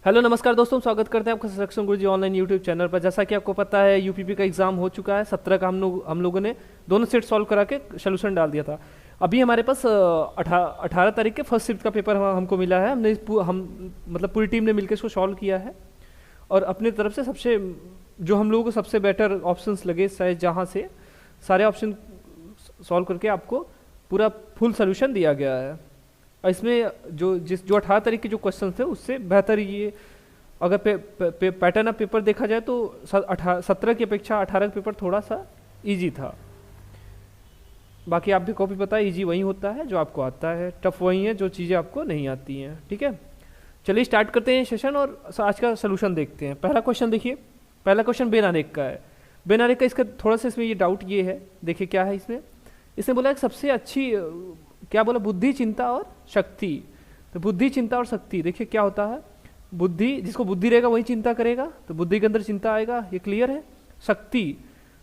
Hello नमस्कार दोस्तों, स्वागत करते हैं आपका सक्षम गुरुजी ऑनलाइन यूट्यूब चैनल पर। जैसा कि आपको पता है यूपीपी का एग्जाम हो चुका है। 17 का हम लोगों ने दोनों सेट सॉल्व करा के सोल्यूशन डाल दिया था। अभी हमारे पास 18 तारीख के फर्स्ट शिफ्ट का पेपर हमको मिला है। हम मतलब पूरी टीम ने मिलकर इसको सॉल्व किया है और अपनी तरफ से सबसे जो हम लोगों को सबसे बेटर ऑप्शंस लगे, शायद जहाँ से सारे ऑप्शन सॉल्व करके आपको पूरा फुल सोल्यूशन दिया गया है। और इसमें जो 18 तारीख के जो क्वेश्चन थे उससे बेहतर ये अगर पैटर्न ऑफ पेपर देखा जाए तो 17 की अपेक्षा 18 का पेपर थोड़ा सा इजी था। बाकी आप भी कॉपी पता है, इजी वही होता है जो आपको आता है, टफ वही है जो चीज़ें आपको नहीं आती हैं। ठीक है, चलिए स्टार्ट करते हैं सेशन और आज का सोल्यूशन देखते हैं। पहला क्वेश्चन देखिए, पहला क्वेश्चन बेनारेक का है। बेनारेक का इसका थोड़ा सा इसमें ये डाउट ये है, देखिए क्या है इसमें। इसने बोला कि सबसे अच्छी क्या बोला, बुद्धि, चिंता और शक्ति। तो बुद्धि, चिंता और शक्ति, देखिए क्या होता है। बुद्धि, जिसको बुद्धि रहेगा वही चिंता करेगा, तो बुद्धि के अंदर चिंता आएगा, ये क्लियर है। शक्ति,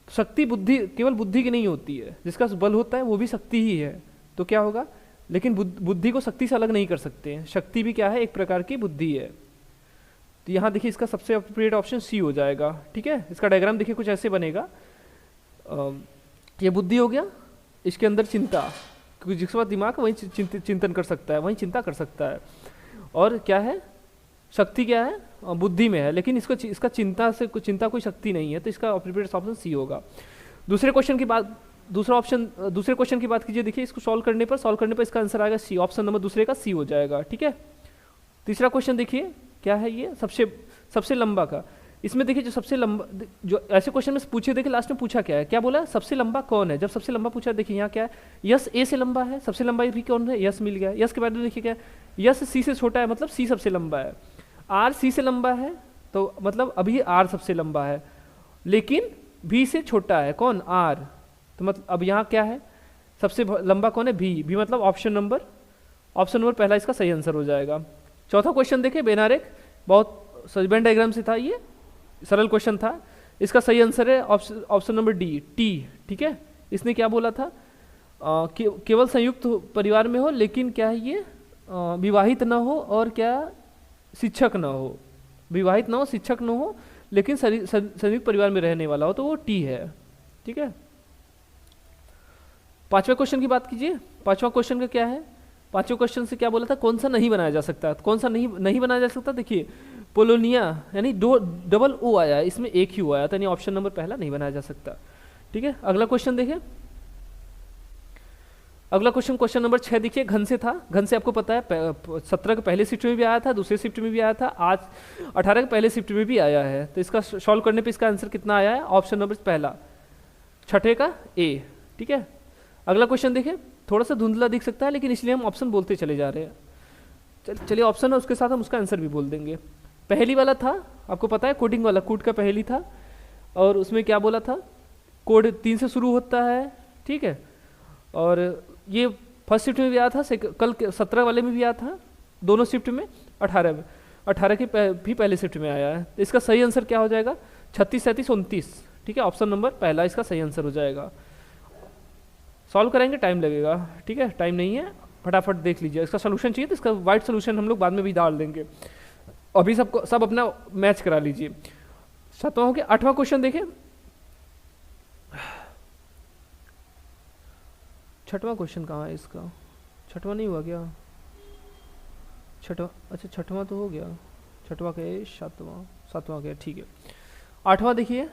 तो शक्ति बुद्धि केवल बुद्धि की नहीं होती है, जिसका बल होता है वो भी शक्ति ही है। तो क्या होगा, लेकिन बुद्धि को शक्ति से अलग नहीं कर सकते हैं। शक्ति भी क्या है, एक प्रकार की बुद्धि है। तो यहाँ देखिए इसका सबसे अप्रोप्रिएट ऑप्शन सी हो जाएगा। ठीक है, इसका डायग्राम देखिए कुछ ऐसे बनेगा। ये बुद्धि हो गया, इसके अंदर चिंता, क्योंकि जिसके पास दिमाग वही चिंतन कर सकता है, वही चिंता कर सकता है। और क्या है, शक्ति क्या है, बुद्धि में है, लेकिन इसका चिंता कोई शक्ति नहीं है। तो इसका अप्रोप्रिएट ऑप्शन सी होगा। दूसरे क्वेश्चन की बात दूसरे क्वेश्चन की बात कीजिए। देखिए इसको सॉल्व करने पर इसका आंसर आएगा सी, ऑप्शन नंबर दूसरे का सी हो जाएगा। ठीक है, तीसरा क्वेश्चन देखिए क्या है, ये सबसे लंबा का। इसमें देखिए जो सबसे लंबा, जो ऐसे क्वेश्चन में पूछे, देखिए लास्ट में पूछा क्या है, क्या बोला, सबसे लंबा कौन है। जब सबसे लंबा पूछा, देखिए यहाँ क्या है, यस ए से लंबा है, सबसे लंबा भी कौन है, यस मिल गया। यस के बाद देखिए क्या है, यस सी से छोटा है, मतलब सी सबसे लंबा है। आर सी से लंबा है, तो मतलब अभी आर सबसे लंबा है, लेकिन भी से छोटा है कौन, आर। तो मतलब अब यहाँ क्या है, सबसे लंबा कौन है, भी मतलब ऑप्शन नंबर पहला इसका सही आंसर हो जाएगा। चौथा क्वेश्चन देखिए बेनारेक, बहुत वेन डायग्राम से था, ये सरल क्वेश्चन था। इसका सही आंसर है ऑप्शन नंबर डी, टी। ठीक है, इसने क्या बोला था, केवल संयुक्त परिवार में हो, लेकिन क्या है ये, विवाहित ना हो और क्या, शिक्षक ना हो, विवाहित ना हो, शिक्षक ना हो, लेकिन संयुक्त परिवार में रहने वाला हो, तो वो टी है। ठीक है, पांचवें क्वेश्चन की बात कीजिए। पांचवा क्वेश्चन का क्या है, पांचवें क्वेश्चन से क्या बोला था, कौन सा नहीं बनाया जा सकता, कौन सा नहीं बनाया जा सकता। देखिए पोलोनिया यानी दो डबल ओ आया है, इसमें एक ही ओ आया था, यानी ऑप्शन नंबर पहला नहीं बनाया जा सकता। ठीक है, अगला क्वेश्चन देखें। अगला क्वेश्चन नंबर 6 देखिए, घन से था। घन से आपको पता है 17 के पहले शिफ्ट में भी आया था, दूसरे शिफ्ट में भी आया था, आज 18 के पहले शिफ्ट में भी आया है। तो इसका सॉल्व करने पे इसका आंसर कितना आया है, ऑप्शन नंबर पहला, छठे का ए। ठीक है, अगला क्वेश्चन देखें, थोड़ा सा धुंधला दिख सकता है, लेकिन इसलिए हम ऑप्शन बोलते चले जा रहे हैं। चलिए ऑप्शन है, उसके साथ हम उसका आंसर भी बोल देंगे। पहली वाला था, आपको पता है कोडिंग वाला, कूट का पहली था, और उसमें क्या बोला था, कोड 3 से शुरू होता है। ठीक है, और ये फर्स्ट शिफ्ट में भी आया था, कल 17 वाले में भी आया था, दोनों शिफ्ट में, 18 की भी पहले शिफ्ट में आया है। तो इसका सही आंसर क्या हो जाएगा, 36, 37, 29। ठीक है, ऑप्शन नंबर पहला इसका सही आंसर हो जाएगा। सॉल्व करेंगे, टाइम लगेगा। ठीक है, टाइम नहीं है, फटाफट देख लीजिए। इसका सोल्यूशन चाहिए तो इसका वाइट सोल्यूशन हम लोग बाद में भी डाल देंगे, अभी सब अपना मैच करा लीजिए। 7वां हो गया। 8वां क्वेश्चन देखें, 6वां क्वेश्चन कहाँ है इसका, 6वां नहीं हुआ क्या, 6वां, अच्छा 6वां तो हो गया, 6वां क्या है, 7वां क्या है, ठीक है। 8वां देखिए,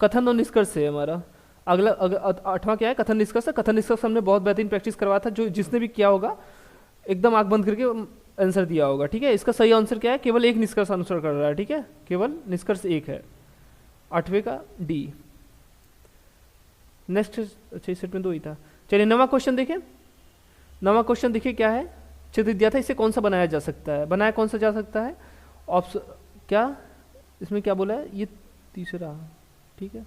कथन और निष्कर्ष है हमारा। अगला 8वां क्या है, कथन निष्कर्ष। कथन निष्कर्ष हमने बहुत बेहतरीन प्रैक्टिस करवाया था, जो जिसने भी किया होगा एकदम आंख बंद करके आंसर दिया होगा। ठीक है, इसका सही आंसर क्या है, केवल एक निष्कर्ष आंसर कर रहा है। ठीक है, केवल निष्कर्ष एक है, 8वें का डी। नेक्स्ट, अच्छा इस सेट में 2 ही था। चलिए 9वां क्वेश्चन देखें। 9वां क्वेश्चन देखिए क्या है, चित्र दिया था, इसे कौन सा बनाया जा सकता है, बनाया कौन सा जा सकता है, ऑप्शन क्या, इसमें क्या बोला है, ये तीसरा। ठीक है,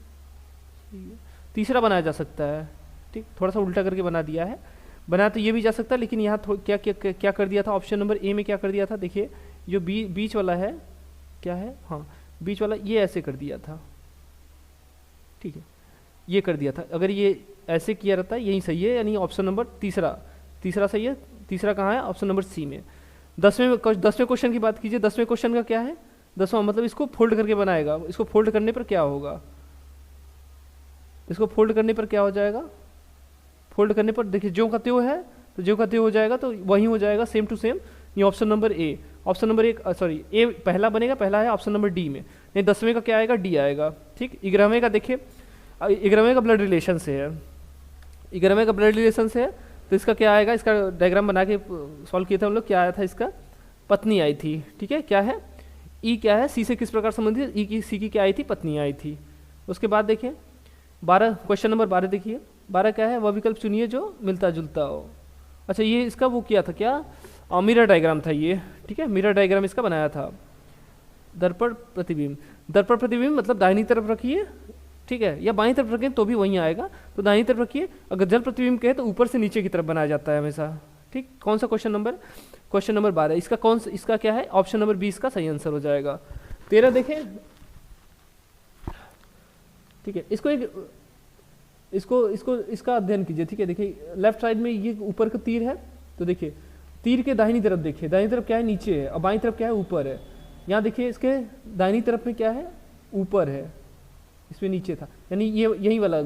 तीसरा बनाया जा सकता है। ठीक, थोड़ा सा उल्टा करके बना दिया है, बना तो ये भी जा सकता है, लेकिन यहाँ क्या क्या क्या कर दिया था, ऑप्शन नंबर ए में क्या कर दिया था, देखिए जो बीच वाला है, क्या है, हाँ बीच वाला, ये ऐसे कर दिया था। ठीक है, ये कर दिया था, अगर ये ऐसे किया रहता है, यही सही है, यानी ऑप्शन नंबर तीसरा सही है। तीसरा कहाँ है, ऑप्शन नंबर सी में। 10वें क्वेश्चन की बात कीजिए, 10वें क्वेश्चन का क्या है, 10वां मतलब इसको फोल्ड करके बनाएगा, इसको फोल्ड करने पर क्या होगा, इसको फोल्ड करने पर क्या हो जाएगा, फोल्ड करने पर देखिए ज्यों का त्यों है, तो ज्यों का त्यों हो जाएगा, तो वही हो जाएगा सेम टू सेम। ये option number A, option number एक सॉरी ए पहला बनेगा, पहला है ऑप्शन नंबर डी में, नहीं 10वें का क्या आएगा, डी आएगा। ठीक, 11वें का देखिए, 11वें का ब्लड रिलेशन से है, 11वें का ब्लड रिलेशन से है, तो इसका क्या आएगा, इसका डायग्राम बना के सॉल्व किए थे हम लोग, क्या आया था इसका, पत्नी आई थी। ठीक है, क्या है, ई क्या है, सी से किस प्रकार संबंधित, ई की सी की क्या आई थी, पत्नी आई थी। उसके बाद देखिए 12, क्वेश्चन नंबर 12 देखिए, 12 क्या है, वह विकल्प चुनिए जो मिलता जुलता हो। अच्छा, ये इसका वो किया था क्या, मिरर डायग्राम था ये। ठीक है, मिरर डायग्राम इसका बनाया था। दर्पण प्रतिबिंब, दर्पण प्रतिबिंब मतलब दाहिनी तरफ रखिए, ठीक है, या बाईं तरफ रखें तो भी वहीं आएगा, तो दाहिनी तरफ रखिए। अगर जल प्रतिबिंब कहे तो ऊपर से नीचे की तरफ बनाया जाता है हमेशा। ठीक, कौन सा क्वेश्चन नंबर, क्वेश्चन नंबर 12, इसका कौन सा, इसका क्या है, ऑप्शन नंबर 20 का सही आंसर हो जाएगा। 13 देखें, ठीक है, इसका अध्ययन कीजिए। ठीक है, देखिए लेफ्ट साइड में ये ऊपर का तीर है, तो देखिए तीर के दाहिनी तरफ देखिए, दाहिनी तरफ क्या है, नीचे है, और बाईं तरफ क्या है, ऊपर है। यहाँ देखिए इसके दाहिनी तरफ में क्या है, ऊपर है, इसमें नीचे था, यानी ये यही वाला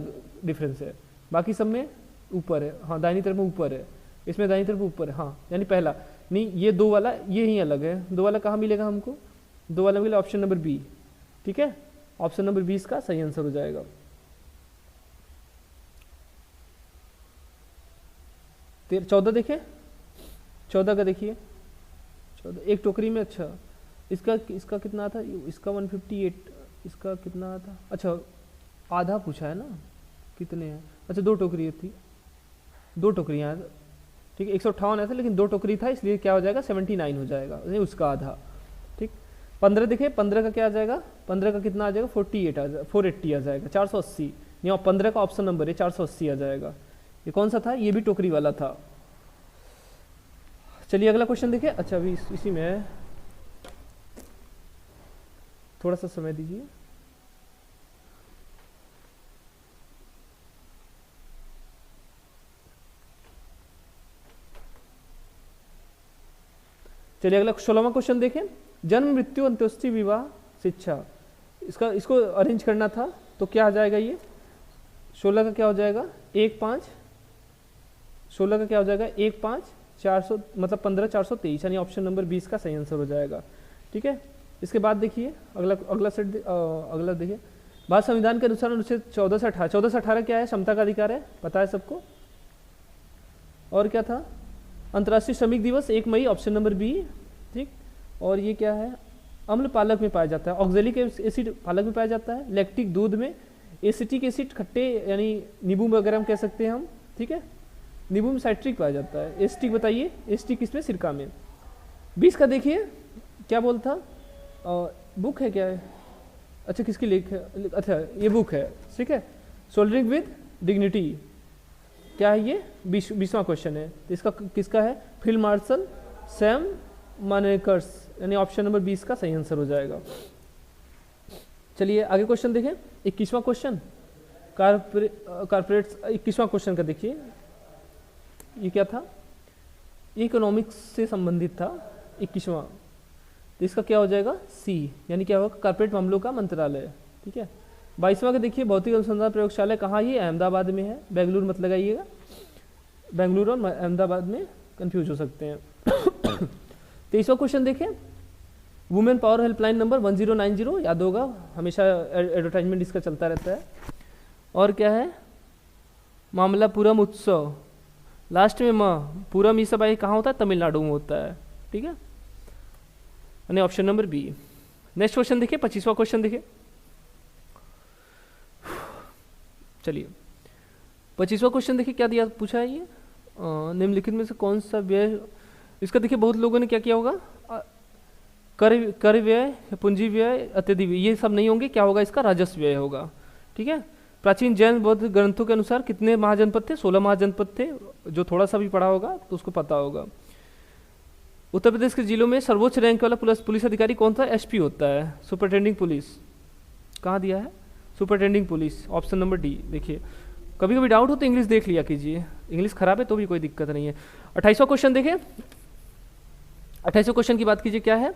डिफरेंस है, बाकी सब में ऊपर है। हाँ, दाहिनी तरफ में ऊपर है, इसमें दाहिनी तरफ ऊपर है। हाँ, यानी पहला नहीं, ये दो वाला ये ही अलग है, दो वाला कहाँ मिलेगा हमको, दो वाला मिलेगा ऑप्शन नंबर बी। ठीक है, ऑप्शन नंबर 20 का सही आंसर हो जाएगा। फिर 14 देखें, 14 का देखिए, 14 एक टोकरी में, अच्छा इसका कितना था, इसका 158, इसका कितना था, अच्छा आधा पूछा है ना, कितने हैं, अच्छा 2 टोकरी थी, 2 टोकरियाँ, ठीक है, 158 ऐसा, लेकिन 2 टोकरी था, इसलिए क्या हो जाएगा, 79 हो जाएगा, उसका आधा। ठीक, 15 देखिए, 15 का क्या आ जाएगा, 15 का कितना आ जाएगा, 480 आ जाएगा, 480, यहाँ 15 का ऑप्शन नंबर है, 480 आ जाएगा। ये कौन सा था, ये भी टोकरी वाला था। चलिए अगला क्वेश्चन देखिए, अच्छा अभी इसी में है, थोड़ा सा समय दीजिए। चलिए अगला 16वां क्वेश्चन देखें, जन्म मृत्यु अंत्येष्टि विवाह शिक्षा, इसको अरेंज करना था, तो क्या आ जाएगा, ये 16 का क्या हो जाएगा, 1-5, 16 का क्या हो जाएगा, 1-5, 400 मतलब 15, 423, यानी ऑप्शन नंबर 20 का सही आंसर हो जाएगा। ठीक है, इसके बाद देखिए अगला सेट, अगला देखिए, भारत संविधान के अनुसार अनुच्छेद 14 से 18 क्या है, क्षमता का अधिकार है, पता है सबको। और क्या था, अंतर्राष्ट्रीय श्रमिक दिवस 1 मई, ऑप्शन नंबर बी। ठीक, और ये क्या है, अम्ल पालक में पाया जाता है, ऑक्जेलिक एसिड पालक में पाया जाता है, लैक्टिक दूध में, एसिटिक एसिड खट्टे यानी नींबू वगैरह में कह सकते हैं हम। ठीक है, नींबू में साइट्रिक पाया जाता है, एसिटिक बताइए, एसिटिक किसमें, सिरका में। 20 का देखिए क्या बोलता, बुक है क्या है, अच्छा किसकी लेख है, अच्छा ये बुक है। ठीक है, सोल्डरिंग विद डिग्निटी क्या है, ये 20वां क्वेश्चन है, तो इसका किसका है, फील्ड मार्शल सैम मानेकर्स, यानी ऑप्शन नंबर 20 का सही आंसर हो जाएगा। चलिए आगे क्वेश्चन देखें, 21वां क्वेश्चन, कारपोरेट 21वां क्वेश्चन का देखिए, ये क्या था, इकोनॉमिक्स से संबंधित था 21वां, तो इसका क्या हो जाएगा, सी, यानी क्या होगा, कारपोरेट मामलों का मंत्रालय। ठीक है, 22वां का देखिए, भौतिक अनुसंधान प्रयोगशाला कहाँ, ये अहमदाबाद में है, बेंगलुरु मत लगाइएगा, बेंगलुरु और अहमदाबाद में कंफ्यूज हो सकते हैं। 23वां क्वेश्चन देखें, वुमेन पावर हेल्पलाइन नंबर 1090, याद होगा, हमेशा एडवर्टाइजमेंट इसका चलता रहता है। और क्या है, मामलापुरम उत्सव, लास्ट में पूरम, ये सब आई कहाँ होता है, तमिलनाडु में होता है। ठीक है, यानी option number B. Next question देखिए, 25वां क्वेश्चन देखिए, चलिए 25वां क्वेश्चन देखिए क्या दिया, पूछा है ये, निम्नलिखित में से कौन सा व्यय, इसका देखिए बहुत लोगों ने क्या किया होगा, कर व्यय, पूंजी व्यय, अत्यधि व्यय, ये सब नहीं होंगे, क्या होगा इसका, राजस्व व्यय होगा। ठीक है, प्राचीन जैन बौद्ध ग्रंथों के अनुसार कितने महाजनपद थे, 16 महाजनपद थे, जो थोड़ा सा भी पढ़ा होगा तो उसको पता होगा। उत्तर प्रदेश के जिलों में सर्वोच्च रैंक वाला पुलिस अधिकारी कौन सा, एसपी होता है, सुपरिटेंडिंग पुलिस, कहाँ दिया है, superintending police, option number D. देखिए कभी कभी डाउट हो तो इंग्लिश देख लिया कीजिए, इंग्लिश खराब है तो भी कोई दिक्कत नहीं है। 28वां क्वेश्चन देखें, 28वें क्वेश्चन की बात कीजिए, क्या है,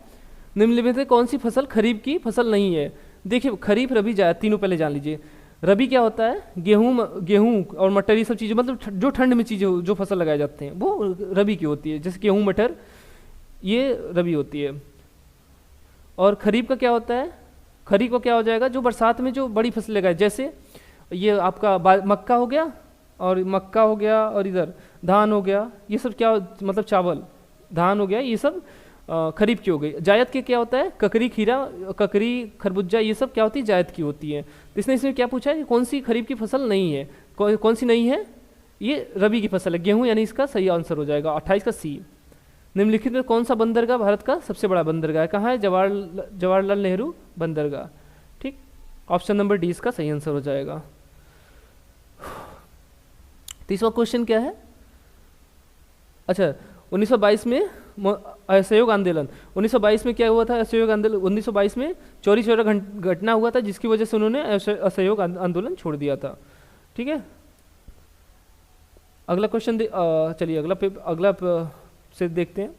निम्नलिखित में कौन सी फसल खरीफ की फसल नहीं है। देखिए खरीफ रबी जायद तीनों पहले जान लीजिए। रबी क्या होता है, गेहूं और मटर, ये सब चीज़ें मतलब जो ठंड में चीज़ें जो फसल लगाए जाते हैं वो रबी की होती है, जैसे गेहूं मटर ये रबी होती है। और खरीफ का क्या होता है, खरीफ का क्या हो जाएगा, जो बरसात में जो बड़ी फसल लगाए, जैसे ये आपका मक्का हो गया, और मक्का हो गया, और इधर धान हो गया, ये सब क्या मतलब चावल, धान हो गया, ये सब खरीफ की हो गई। जायद के क्या होता है, ककरी खीरा, ककरी खरबूजा, ये सब क्या होती है, जायद की होती है। तो इसने इसमें क्या पूछा है कि कौन सी खरीफ की फसल नहीं है, कौन सी नहीं है, ये रबी की फसल है, गेहूं, यानी इसका सही आंसर हो जाएगा 28 का सी। निम्नलिखित में कौन सा बंदरगाह भारत का सबसे बड़ा बंदरगाह है, कहाँ है, जवाहरलाल नेहरू बंदरगाह। ठीक, ऑप्शन नंबर डी इसका सही आंसर हो जाएगा। 30वां क्वेश्चन क्या है, अच्छा 1922 में असहयोग आंदोलन, 1922 में क्या हुआ था, असहयोग आंदोलन 1922 में चौरी चौरा घटना हुआ था, जिसकी वजह से उन्होंने असहयोग आंदोलन छोड़ दिया था। ठीक है, अगला क्वेश्चन चलिए अगला से देखते हैं।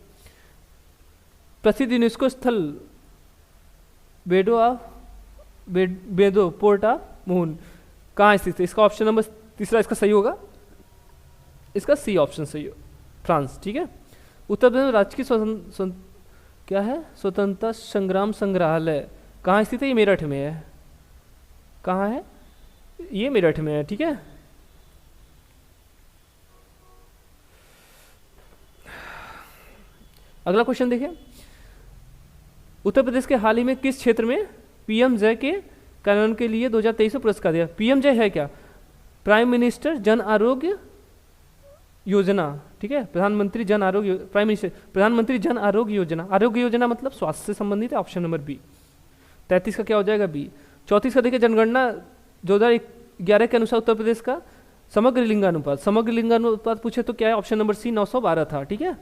प्रसिद्ध यूनेस्को स्थल बेदो पोर्ट ऑफ मून कहाँ स्थित है, इसका ऑप्शन नंबर तीसरा इसका सही होगा, इसका सी ऑप्शन सही हो, फ्रांस। ठीक है, उत्तर प्रदेश में राजकीय क्या है, स्वतंत्रता संग्राम संग्रहालय कहाँ स्थित है, ये मेरठ में है, कहाँ है, ये मेरठ में है। ठीक है, अगला क्वेश्चन देखिए, उत्तर प्रदेश के हाल ही में किस क्षेत्र में पीएम जय के कार्यान्वयन के लिए 2023 में पुरस्कार दिया। पीएम जय है क्या, प्राइम मिनिस्टर जन आरोग्य योजना। ठीक है, प्रधानमंत्री जन आरोग्य, प्राइम मिनिस्टर प्रधानमंत्री जन आरोग्य योजना, आरोग्य योजना मतलब स्वास्थ्य से संबंधित है, ऑप्शन नंबर बी। 33 का क्या हो जाएगा, बी। 34 का देखिए, जनगणना 2011 के अनुसार उत्तर प्रदेश का समग्र लिंगानुपात पूछे तो क्या है, ऑप्शन नंबर सी 912 था। ठीक है,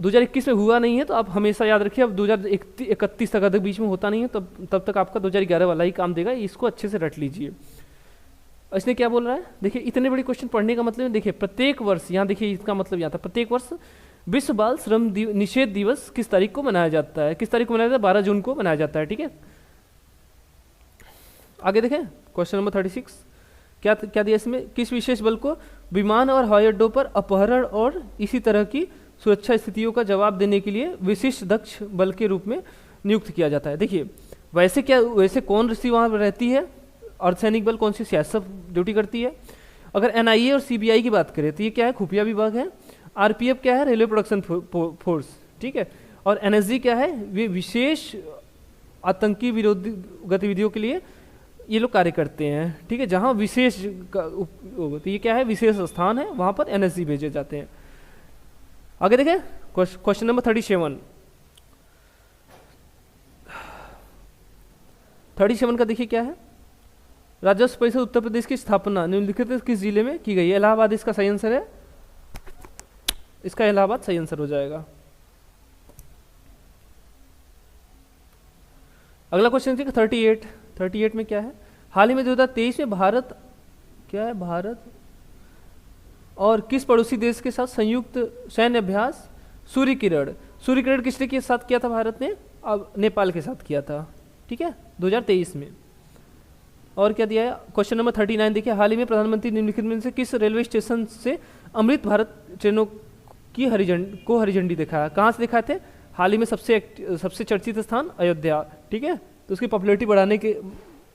2021 में हुआ नहीं है, तो आप हमेशा याद रखिए, अब 2031 तक बीच में होता नहीं है, तब तक आपका 2011 वाला ही काम देगा, इसको अच्छे से रट लीजिए। इसने क्या बोल रहा है, देखिए इतने बड़े क्वेश्चन पढ़ने का मतलब, देखिए प्रत्येक वर्ष, यहाँ देखिए इसका मतलब यहाँ था, प्रत्येक वर्ष विश्व बाल श्रम निषेध दिवस किस तारीख को मनाया जाता है, किस तारीख को मनाया जाता है, 12 जून को मनाया जाता है। ठीक है, आगे देखें क्वेश्चन नंबर 36, क्या दिया इसमें, किस विशेष बल को विमान और हवाई अड्डों पर अपहरण और इसी तरह की सुरक्षा स्थितियों का जवाब देने के लिए विशिष्ट दक्ष बल के रूप में नियुक्त किया जाता है। देखिए वैसे कौन ऋषि वहाँ रहती है, अर्धसैनिक बल कौन सी सियासत ड्यूटी करती है। अगर एनआईए और सीबीआई की बात करें तो ये क्या है, खुफिया विभाग है। आरपीएफ क्या है, रेलवे प्रोडक्शन फोर्स। ठीक है, और एनएसजी क्या है, वे विशेष आतंकी विरोधी गतिविधियों के लिए ये लोग कार्य करते हैं। ठीक है, जहाँ विशेष तो ये क्या है, विशेष स्थान है, वहाँ पर एनएसजी भेजे जाते हैं। आगे देखें क्वेश्चन नंबर 37 का देखिए क्या है, राजस्व परिषद उत्तर प्रदेश की स्थापना निम्नलिखित किस जिले में की गई है। इलाहाबाद इसका सही आंसर है, इसका इलाहाबाद सही आंसर हो जाएगा। अगला क्वेश्चन देखिए 38 में क्या है, हाल ही में 2023 में भारत और किस पड़ोसी देश के साथ संयुक्त सैन्य अभ्यास सूर्य किरण किसने के साथ किया था, भारत ने अब नेपाल के साथ किया था। ठीक है, 2023 में। और क्या दिया है, क्वेश्चन नंबर 39 देखिए, हाल ही में प्रधानमंत्री निम्नलिखित में से किस रेलवे स्टेशन से अमृत भारत ट्रेनों की हरी झंडी दिखाया, कहाँ से दिखाए थे, हाल ही में सबसे चर्चित स्थान अयोध्या। ठीक है, तो उसकी पॉपुलैरिटी बढ़ाने के,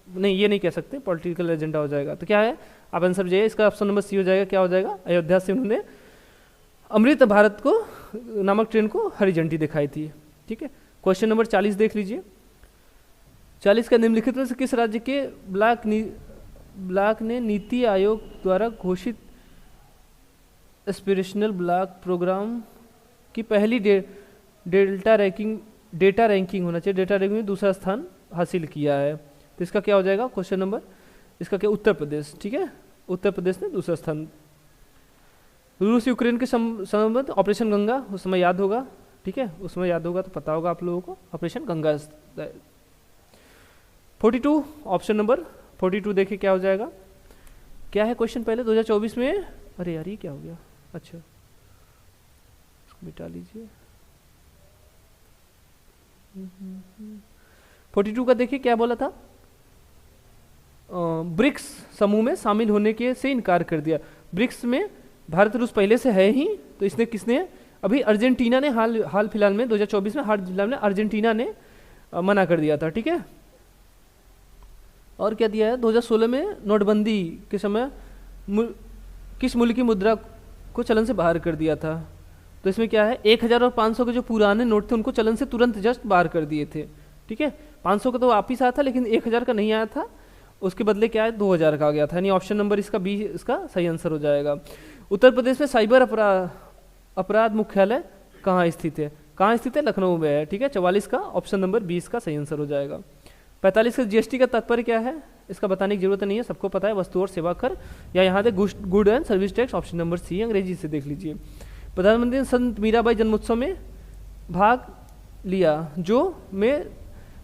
नहीं ये नहीं कह सकते, पॉलिटिकल एजेंडा हो जाएगा। तो क्या है, आप आंसर जाइए, इसका ऑप्शन नंबर सी हो जाएगा। क्या हो जाएगा, अयोध्या से उन्होंने अमृत भारत को नामक ट्रेन को हरी झंडी दिखाई थी। ठीक है, क्वेश्चन नंबर 40 देख लीजिए, 40 का निम्नलिखित में से किस राज्य के ब्लॉक ने नीति आयोग द्वारा घोषित एस्पिरेशनल ब्लॉक प्रोग्राम की पहली डेटा रैंकिंग होना चाहिए, डेटा रैंकिंग में दूसरा स्थान हासिल किया है। तो इसका क्या हो जाएगा, क्वेश्चन नंबर इसका क्या, उत्तर प्रदेश। ठीक है, उत्तर प्रदेश ने दूसरा स्थान। रूस यूक्रेन के संबंध ऑपरेशन गंगा, उस समय याद होगा। ठीक है, उसमें याद होगा तो पता होगा आप लोगों को, ऑपरेशन गंगा। 42 ऑप्शन नंबर 42 देखिए क्या हो जाएगा, क्या है क्वेश्चन पहले 2024 में, अरे यार ये क्या हो गया, अच्छा मिटा लीजिए। 42 का देखिए क्या बोला था, ब्रिक्स समूह में शामिल होने के से इनकार कर दिया। ब्रिक्स में भारत रूस पहले से है ही, तो इसने किसने, अभी अर्जेंटीना ने हाल फिलहाल में 2024 में हाल फिलहाल में अर्जेंटीना ने मना कर दिया था, ठीक है। और क्या दिया है, 2016 में नोटबंदी के समय किस मुल्क की मुद्रा को चलन से बाहर कर दिया था। तो इसमें क्या है, 1000 और 500 के जो पुराने नोट थे उनको चलन से तुरंत जस्ट बाहर कर दिए थे, ठीक है। 500 का तो वापिस आया था, लेकिन 1000 का नहीं आया था, उसके बदले क्या है 2000 का आ गया था, यानी ऑप्शन नंबर इसका बी इसका सही आंसर हो जाएगा। उत्तर प्रदेश में साइबर अपराध मुख्यालय कहाँ स्थित है, कहाँ स्थित है, लखनऊ में है, ठीक है। 44 का ऑप्शन नंबर 20 का सही आंसर हो जाएगा। 45 का जीएसटी का तात्पर्य क्या है, इसका बताने की जरूरत नहीं है, सबको पता है, वस्तु और सेवा कर, या यहाँ से good and service tax, option number C, अंग्रेजी से देख लीजिए। प्रधानमंत्री ने संत मीराबाई जन्मोत्सव में भाग लिया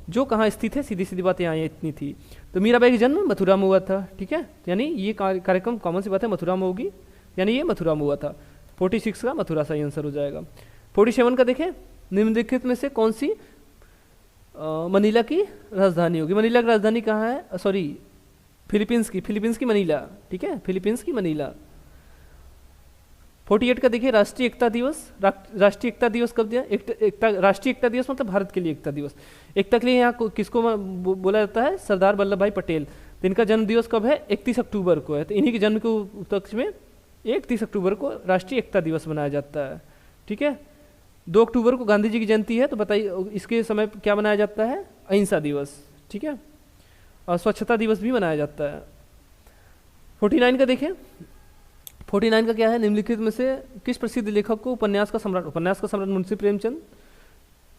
जो कहाँ स्थित है, सीधी सीधी बात यहाँ इतनी थी। तो मीराबाई का जन्म मथुरा में हुआ था, ठीक है, यानी ये कार्यक्रम कॉमन सी बात है मथुरा में होगी, यानी ये मथुरा में हुआ था। 46 का मथुरा सही आंसर हो जाएगा। 47 का देखें, निम्नलिखित में से कौन सी मनीला की राजधानी होगी। मनीला की राजधानी कहाँ है, सॉरी फिलीपींस की मनीला, ठीक है, फिलीपींस की मनीला। 48 का देखिए, राष्ट्रीय एकता दिवस कब दिया, राष्ट्रीय एकता दिवस मतलब भारत के लिए एकता दिवस। एकता के लिए यहाँ किसको बोला जाता है, सरदार वल्लभ भाई पटेल। तो इनका जन्म दिवस कब है, 31 अक्टूबर को है। तो इन्हीं के जन्म के उपलक्ष्य में 31 अक्टूबर को राष्ट्रीय एकता दिवस मनाया जाता है, ठीक है। 2 अक्टूबर को गांधी जी की जयंती है, तो बताइए इसके समय क्या मनाया जाता है, अहिंसा दिवस, ठीक है, और स्वच्छता दिवस भी मनाया जाता है। 49 का देखें, 49 का क्या है, निम्नलिखित में से किस प्रसिद्ध लेखक को उपन्यास का सम्राट मुंशी प्रेमचंद,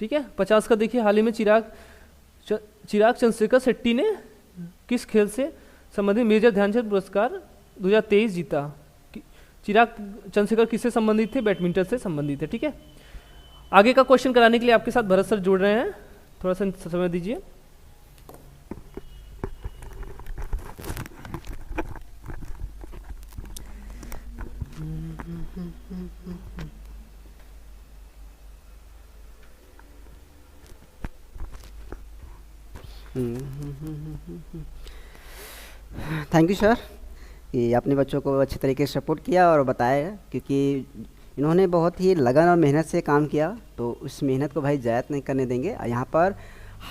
ठीक है। 50 का देखिए, हाल ही में चिराग चंद्रशेखर शेट्टी ने किस खेल से संबंधित मेजर ध्यानचंद पुरस्कार 2023 जीता। चिराग चंद्रशेखर किससे संबंधित थे, बैडमिंटन से संबंधित है, ठीक है। आगे का क्वेश्चन कराने के लिए आपके साथ भरत सर जुड़ रहे हैं, थोड़ा सा समय दीजिए। थैंक यू सर, ये अपने बच्चों को अच्छे तरीके से सपोर्ट किया और बताया, क्योंकि इन्होंने बहुत ही लगन और मेहनत से काम किया, तो उस मेहनत को भाई ज़ायद नहीं करने देंगे। यहाँ पर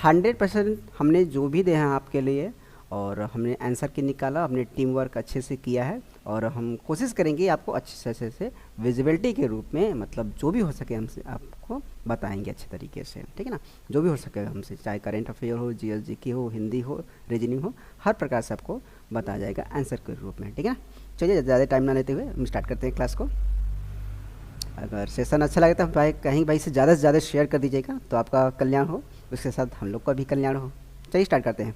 100% हमने जो भी दिया है आपके लिए, और हमने आंसर की निकाला, हमने टीम वर्क अच्छे से किया है, और हम कोशिश करेंगे आपको अच्छे से विजिबिलिटी के रूप में, मतलब जो भी हो सके हमसे आपको बताएंगे अच्छे तरीके से, ठीक है ना। जो भी हो सके हमसे, चाहे करेंट अफेयर हो, जीएस की हो, हिंदी हो, रीजनिंग हो, हर प्रकार से आपको बताया जाएगा आंसर के रूप में, ठीक है ना। चलिए ज़्यादा टाइम ना लेते हुए हम स्टार्ट करते हैं क्लास को। अगर सेशन अच्छा लगे तो भाई भाई से ज़्यादा शेयर कर दीजिएगा, तो आपका कल्याण हो, उसके साथ हम लोग का भी कल्याण हो। चलिए स्टार्ट करते हैं।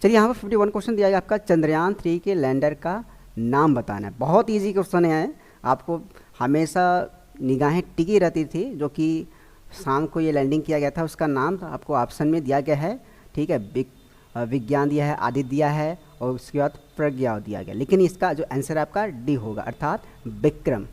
चलिए यहाँ पर 51 क्वेश्चन दिया गया आपका, चंद्रयान 3 के लैंडर का नाम बताना है। बहुत इजी क्वेश्चन है, आपको हमेशा निगाहें टिकी रहती थी, जो कि शाम को ये लैंडिंग किया गया था, उसका नाम आपको ऑप्शन में दिया गया है, ठीक है। विज्ञान दिया है, आदित्य दिया है, और उसके बाद प्रज्ञा दिया गया, लेकिन इसका जो आंसर आपका डी होगा, अर्थात विक्रम,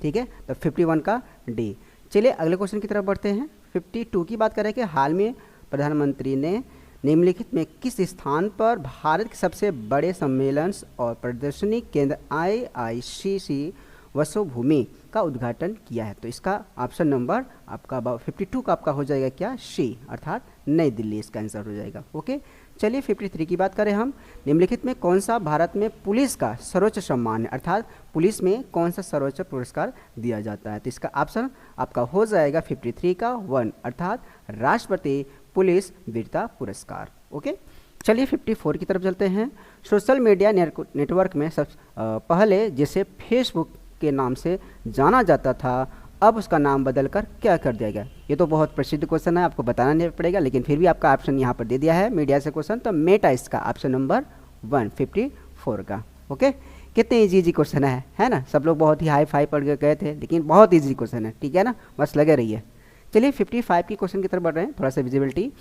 ठीक है। तो 51 का डी। चलिए अगले क्वेश्चन की तरफ बढ़ते हैं। 52 की बात करें कि हाल में प्रधानमंत्री ने निम्नलिखित में किस स्थान पर भारत के सबसे बड़े सम्मेलन और प्रदर्शनी केंद्र IICC वसोभूमि का उद्घाटन किया है। तो इसका ऑप्शन नंबर आपका 52 का आपका हो जाएगा क्या, सी, अर्थात नई दिल्ली इसका आंसर हो जाएगा। ओके, चलिए 53 की बात करें हम, निम्नलिखित में कौन सा भारत में पुलिस का सर्वोच्च सम्मान है, अर्थात पुलिस में कौन सा सर्वोच्च पुरस्कार दिया जाता है। तो इसका ऑप्शन आपका हो जाएगा 53 का 1, अर्थात राष्ट्रपति पुलिस वीरता पुरस्कार। ओके, चलिए 54 की तरफ चलते हैं। सोशल मीडिया नेटवर्क में पहले जिसे फेसबुक के नाम से जाना जाता था, अब उसका नाम बदलकर क्या कर दिया गया। ये तो बहुत प्रसिद्ध क्वेश्चन है, आपको बताना नहीं पड़ेगा, लेकिन फिर भी आपका ऑप्शन यहाँ पर दे दिया है मीडिया से क्वेश्चन, तो मेटा इसका ऑप्शन नंबर 154 का। ओके, कितने इजी क्वेश्चन है ना। सब लोग बहुत ही हाई फाई पढ़ के गए थे, लेकिन बहुत ईजी क्वेश्चन है, ठीक है ना, बस लगे रहिए। चलिए 55 की क्वेश्चन की तरफ बढ़ रहे हैं, थोड़ा सा विजिबिलिटी।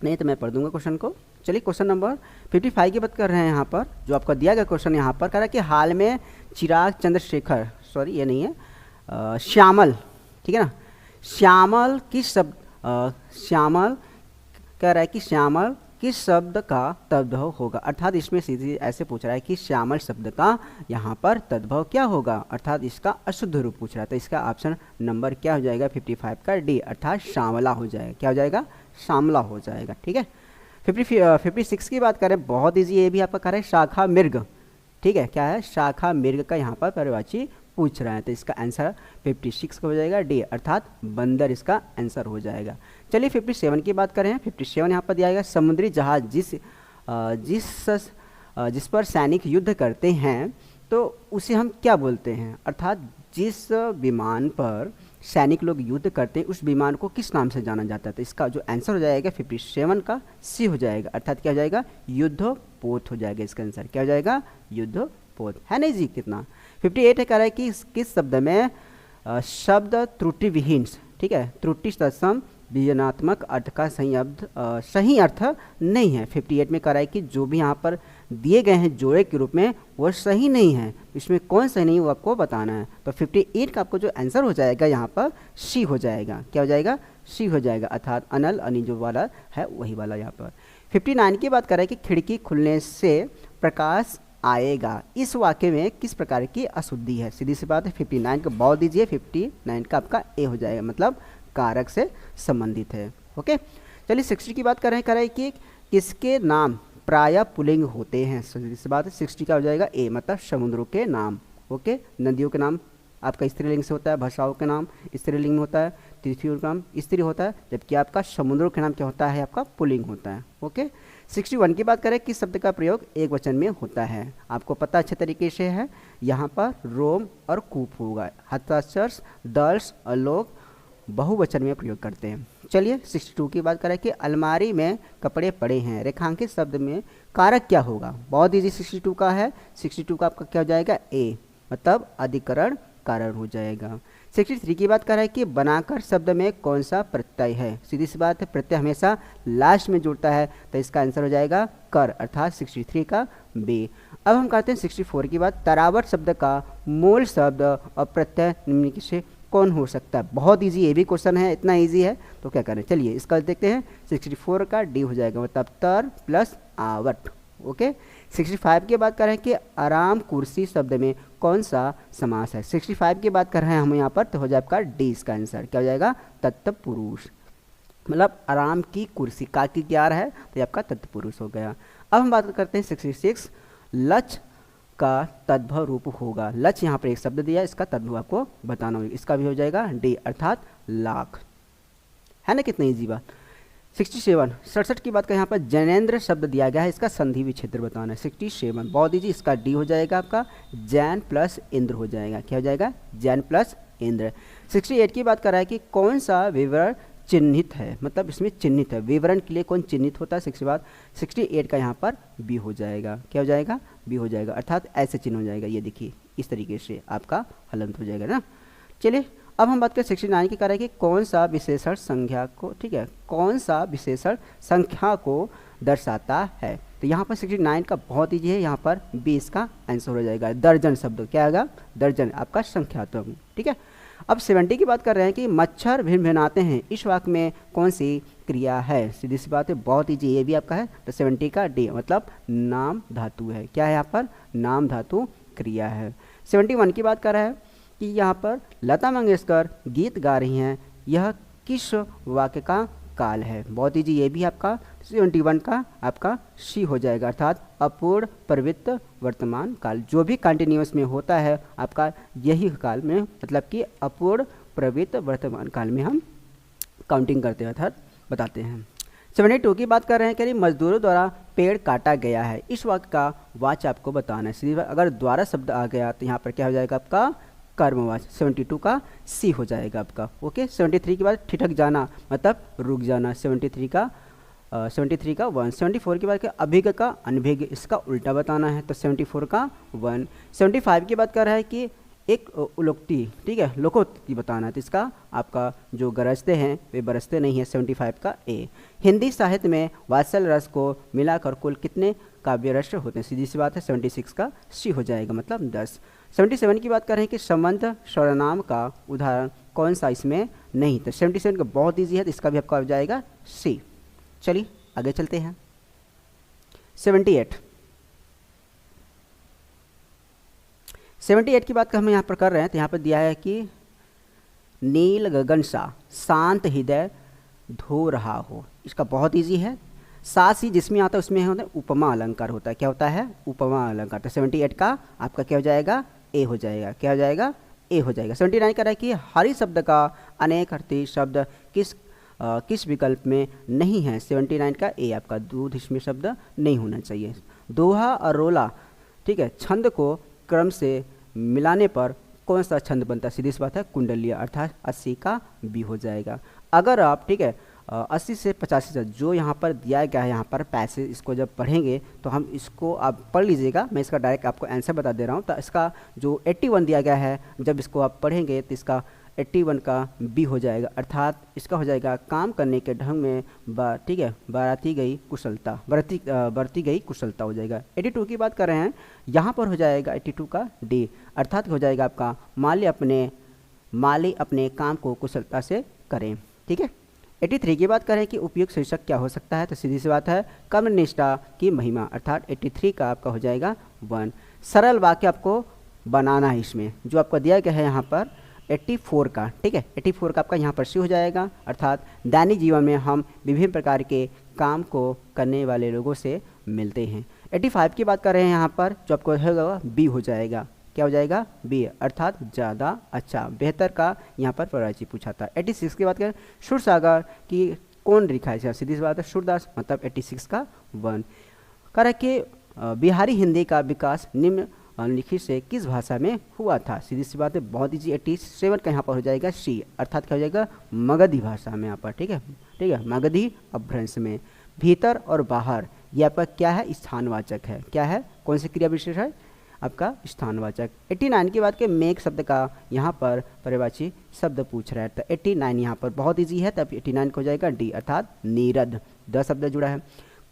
नहीं तो मैं पढ़ दूंगा क्वेश्चन को। चलिए क्वेश्चन नंबर 55 की बात कर रहे हैं यहाँ पर। जो आपका दिया गया क्वेश्चन यहाँ पर कह रहा है कि हाल में चिराग चंद्रशेखर, सॉरी ये नहीं है, श्यामल, ठीक है ना, श्यामल किस शब्द, श्यामल कह रहा है कि श्यामल किस शब्द का तद्भव होगा। अर्थात इसमें सीधी ऐसे पूछ रहा है कि श्यामल शब्द का यहाँ पर तद्भव क्या होगा, अर्थात इसका अशुद्ध रूप पूछ रहा है। तो इसका ऑप्शन नंबर क्या हो जाएगा 55 का डी, अर्थात श्यामला हो जाएगा। क्या हो जाएगा, श्यामला हो जाएगा। ठीक है। 56 की बात करें, बहुत ईजी, ये भी आपका कह रहा है शाखा मृग, ठीक है, क्या है, शाखा मृग का यहाँ पर पर्यायवाची पूछ रहा है। तो इसका आंसर 56 का हो जाएगा डी, अर्थात बंदर इसका आंसर हो जाएगा। चलिए 57 की बात करें। 57 यहाँ पर दिया गया, समुद्री जहाज जिस पर सैनिक युद्ध करते हैं तो उसे हम क्या बोलते हैं, अर्थात जिस विमान पर सैनिक लोग युद्ध करते हैं उस विमान को किस नाम से जाना जाता है। तो इसका जो आंसर हो जाएगा 57 का सी हो जाएगा, अर्थात क्या हो जाएगा, युद्धपोत हो जाएगा। इसका आंसर क्या हो जाएगा, युद्धपोत, है नहीं जी कितना। 58 है, कह रहा है कि किस शब्द में शब्द त्रुटि विहीन, ठीक है, त्रुटि तत्सम व्यंजनात्मक अर्थ का सही अर्थ नहीं है। 58 में कह रहा है कि जो भी यहाँ पर दिए गए हैं जोड़े के रूप में वो सही नहीं है, इसमें कौन सही नहीं वो आपको बताना है। तो 58 का आपको जो आंसर हो जाएगा यहाँ पर सी हो जाएगा। क्या हो जाएगा, सी हो जाएगा, अर्थात अनल अनि जो वाला है वही वाला यहाँ पर। 59 की बात कर रहा है कि खिड़की खुलने से प्रकाश आएगा, इस वाक्य में किस प्रकार की अशुद्धि है। सीधी सी बात है, 59 को बहुत दीजिए, 59 का आपका ए हो जाएगा, मतलब कारक से संबंधित है। ओके। चलिए 60 की बात कर रहे हैं, कह रहे हैं कि किसके नाम प्राय पुल्लिंग होते हैं। सीधी सी बात है, 60 का हो जाएगा ए, मतलब समुद्रों के नाम। ओके। नदियों के नाम आपका स्त्रीलिंग से होता है, भाषाओं के नाम स्त्रीलिंग में होता है, तिथियों का नाम स्त्री होता है, जबकि आपका समुद्रों के नाम क्या होता है, आपका पुल्लिंग होता है। ओके। 61 की बात करें, किस शब्द का प्रयोग एक वचन में होता है। आपको पता अच्छे तरीके से है, यहाँ पर रोम और कूप होगा। हस्ताक्षर दर्श और लोग बहुवचन में प्रयोग करते हैं। चलिए 62 की बात करें कि अलमारी में कपड़े पड़े हैं, रेखांकित शब्द में कारक क्या होगा। बहुत ईजी 62 का है, 62 का आपका क्या हो जाएगा, ए, मतलब अधिकरण कारण हो जाएगा। 63 की बात कर रहा है कि बनाकर शब्द में कौन सा प्रत्यय है। सीधी सी बात है, प्रत्यय हमेशा लास्ट में जुड़ता है, तो इसका आंसर हो जाएगा कर, अर्थात 63 का बी। अब हम करते हैं 64 की बात। तरावट शब्द का मूल शब्द और प्रत्यय निम्नलिखित से कौन हो सकता है। बहुत इजी ये भी क्वेश्चन है, इतना इजी है तो क्या करें, चलिए इसका देखते हैं। 64 का डी हो जाएगा, मतलब तर प्लस आवट। ओके। 65 की बात कर रहे हैं कि आराम कुर्सी शब्द में कौन सा समास है। 65 की बात कर रहे हैं हम यहाँ पर, तो हो जाए आपका डी, इसका आंसर क्या हो जाएगा, तत्पुरुष, मतलब आराम की कुर्सी, का की 11 है तो ये आपका तत्पुरुष हो गया। अब हम बात करते हैं 66, लक्ष्य का तद्भव रूप होगा। लक्ष्य यहाँ पर एक शब्द दिया है, इसका तद्भव आपको बताना होगा, इसका भी हो जाएगा डी, अर्थात लाख, है ना, कितनी इजी बात। 67 की बात का यहाँ पर जैनेन्द्र शब्द दिया गया है, इसका संधि विच्छेद बताना है। 67 बहुत इजी, इसका डी हो जाएगा आपका जैन प्लस इंद्र हो जाएगा। क्या हो जाएगा, जैन प्लस इंद्र। 68 की बात कर रहा है कि कौन सा विवरण चिन्हित है, मतलब इसमें चिन्हित है, विवरण के लिए कौन चिन्हित होता है। 68 का यहाँ पर बी हो जाएगा। क्या हो जाएगा, बी हो जाएगा, अर्थात ऐसे चिन्ह हो जाएगा, ये देखिए इस तरीके से आपका हलंत हो जाएगा ना। चलिए अब हम बात करें 69 की, कह रहे हैं कि कौन सा विशेषण संख्या को, ठीक है, कौन सा विशेषण संख्या को दर्शाता है। तो यहाँ पर 69 का बहुत ईजी है, यहाँ पर 20 का आंसर हो जाएगा। दर्जन शब्द क्या आएगा, दर्जन आपका संख्यात्मक, ठीक है। अब 70 की बात कर रहे हैं कि मच्छर भिन भिनाते हैं, इस वाक्य में कौन सी क्रिया है। सीधी सी बात है, बहुत ईजी, ये भी आपका है। तो 70 का डी, मतलब नाम धातु है। क्या है यहाँ पर, नाम धातु क्रिया है। 71 की बात कर रहा है कि यहाँ पर लता मंगेशकर गीत गा रही हैं, यह किस वाक्य का काल है। बहुत ईजी, ये भी आपका 71 का आपका सी हो जाएगा, अर्थात अपूर्ण प्रवृत्त वर्तमान काल। जो भी कंटिन्यूअस में होता है आपका यही काल में, मतलब कि अपूर्ण प्रवृत्त वर्तमान काल में हम काउंटिंग करते हैं, अर्थात बताते हैं। 72 की बात कर रहे हैं कि मजदूरों द्वारा पेड़ काटा गया है, इस वाक्य का वाच्य आपको बताना है। सीधी बात, अगर द्वारा शब्द आ गया तो यहाँ पर क्या हो जाएगा आपका कर्मवाच्य। 72 का सी हो जाएगा आपका। ओके। 73 के बाद ठिठक जाना, मतलब रुक जाना। 73 का 1। 74 के बाद अभिज्ञ का अनभिज्ञ, इसका उल्टा बताना है, तो 74 का 1। 75 की बात कर रहा है कि एक उलोक्ति, ठीक है, लोकोक्ति बताना है, तो इसका आपका जो गरजते हैं वे बरसते नहीं है, 75 का ए। हिंदी साहित्य में वात्सल रस को मिलाकर कुल कितने काव्य रस होते हैं? सीधी सी बात है, 76 का सी हो जाएगा, मतलब 10। 77 की बात कर रहे हैं कि संबंध सर्वनाम का उदाहरण कौन सा इसमें नहीं, तो 77 का बहुत ईजी है, तो इसका भी आपका हो जाएगा सी। चलिए आगे चलते हैं। 78 की बात हम यहाँ पर कर रहे हैं, तो यहाँ पर दिया है कि नील गगन सा शांत हृदय धो रहा हो। इसका बहुत इजी है, साथ ही जिसमें आता है उसमें होता है उपमा अलंकार होता है। क्या होता है? उपमा अलंकार। तो 78 का आपका क्या हो जाएगा? ए हो जाएगा। क्या हो जाएगा? ए हो जाएगा। 79 कह रहा है कि हरि शब्द का अनेक अर्थी शब्द किस विकल्प में नहीं है? 79 का ए आपका दूध, इसमें शब्द नहीं होना चाहिए। दोहा और रोला, ठीक है, छंद को क्रम से मिलाने पर कौन सा छंद बनता है? सीधी सी बात है, कुंडलिया, अर्थात 80 का बी हो जाएगा। अगर आप, ठीक है, 80 से 85 तक जो यहाँ पर दिया गया है, यहाँ पर पैसेज, इसको जब पढ़ेंगे तो हम इसको आप पढ़ लीजिएगा, मैं इसका डायरेक्ट आपको आंसर बता दे रहा हूँ। तो इसका जो 81 दिया गया है, जब इसको आप पढ़ेंगे तो इसका 81 का बी हो जाएगा, अर्थात इसका हो जाएगा काम करने के ढंग में ठीक है, बरती गई कुशलता हो जाएगा। 82 की बात कर रहे हैं, यहाँ पर हो जाएगा 82 का डी, अर्थात हो जाएगा आपका माली अपने काम को कुशलता से करें। ठीक है। 83 की बात करें कि उपयुक्त शीर्षक क्या हो सकता है, तो सीधी सी बात है, कर्मनिष्ठा की महिमा, अर्थात 83 का आपका हो जाएगा 1। सरल वाक्य आपको बनाना है इसमें, जो आपको दिया गया है यहाँ पर 84 का, ठीक है, 84 का आपका यहाँ पर सी हो जाएगा, अर्थात दैनिक जीवन में हम विभिन्न प्रकार के काम को करने वाले लोगों से मिलते हैं। 85 की बात कर रहे हैं यहाँ पर, जो आपको होगा बी हो जाएगा। क्या हो जाएगा? बी, अर्थात ज़्यादा अच्छा बेहतर का यहाँ पर प्रराची पूछा था। 86 की बात करें, सुरसागर की कौन लिखा है? सीधी सी बात है, सूरदास, मतलब 86 का 1। कह रहा कि बिहारी हिंदी का विकास निम्नलिखित से किस भाषा में हुआ था? सीधी सी बात है, बहुत ईजी। 87 का यहाँ पर हो जाएगा सी, अर्थात क्या हो जाएगा? मगधी भाषा में यहाँ पर, ठीक है, ठीक है, मगधी अपभ्रंश में। भीतर और बाहर, ये आपका क्या है? स्थानवाचक है। क्या है? कौन सी क्रिया विशेष है? आपका स्थानवाचक। 89 की बात के मेघ शब्द का यहाँ पर पर्यायवाची शब्द पूछ रहा है, तो 89 यहाँ पर बहुत इजी है, तब 89 को हो जाएगा डी, अर्थात नीरद, 10 शब्द जुड़ा है।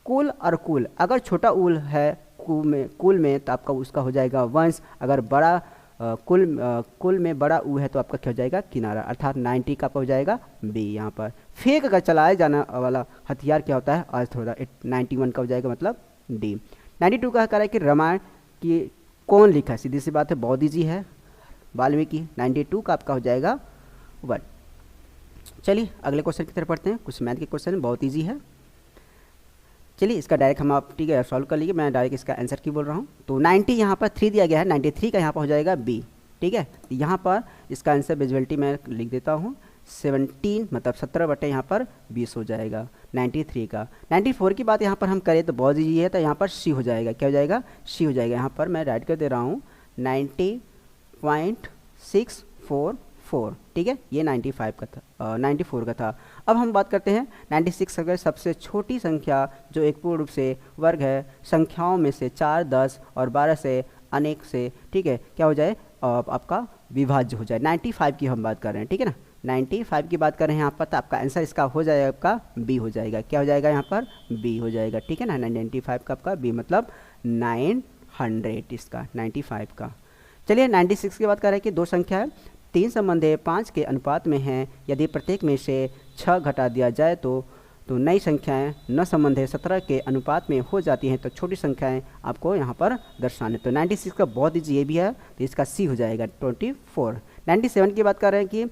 कुल और कुल, अगर छोटा उल है कुल में तो आपका उसका हो जाएगा वंश, अगर बड़ा कुल में बड़ा ऊ है तो आपका क्या हो जाएगा? किनारा, अर्थात 90 का आपका हो जाएगा बी। यहाँ पर फेंक कर चलाए जाने वाला हथियार क्या होता है? अस्त्र होता है, 91 का हो जाएगा, मतलब डी। 92 का कह रहा है कि रामायण की कौन लिखा है? सीधी सी बात है, बहुत ईजी है, वाल्मीकि। 92 का आपका हो जाएगा 1। चलिए अगले क्वेश्चन की तरफ पढ़ते हैं। कुछ मैथ के क्वेश्चन बहुत ईजी है, चलिए इसका डायरेक्ट हम आप, ठीक है, सॉल्व कर लीजिए, मैं डायरेक्ट इसका आंसर की बोल रहा हूँ। तो 90 यहाँ पर 3 दिया गया है, 93 का यहाँ पर हो जाएगा बी, ठीक है। यहाँ पर इसका आंसर विजुअलिटी मैं लिख देता हूँ, 17 मतलब 17 बटे यहाँ पर 20 हो जाएगा 93 का। 94 की बात यहाँ पर हम करें तो बहुत ईजी है, तो यहाँ पर सी हो जाएगा। क्या हो जाएगा? सी हो जाएगा। यहाँ पर मैं राइट कर दे रहा हूँ 90.644, ठीक है, ये 95 का था, 94 का था। अब हम बात करते हैं 96 अगर सबसे छोटी संख्या जो एक पूर्ण रूप से वर्ग है, संख्याओं में से 4, 10 और 12 से अनेक से, ठीक है, क्या हो जाए? आपका विभाज्य हो जाए। 95 की हम बात कर रहे हैं, ठीक है ना, 95 की बात कर रहे हैं यहाँ पर, तो आपका आंसर इसका हो जाएगा, आपका बी हो जाएगा। क्या हो जाएगा? यहाँ पर बी हो जाएगा, ठीक है ना। 95 का आपका बी, मतलब 900 इसका 95 का। चलिए 96 की बात कर रहे हैं कि दो संख्या है, 3 संबंध 5 के अनुपात में हैं, यदि प्रत्येक में से 6 घटा दिया जाए तो नई संख्याएं न संबंध 17 के अनुपात में हो जाती हैं, तो छोटी संख्याएं आपको यहाँ पर दर्शाने। तो 96 का बहुत ईजी ये भी है, तो इसका सी हो जाएगा 24। 97 की बात कर रहे हैं कि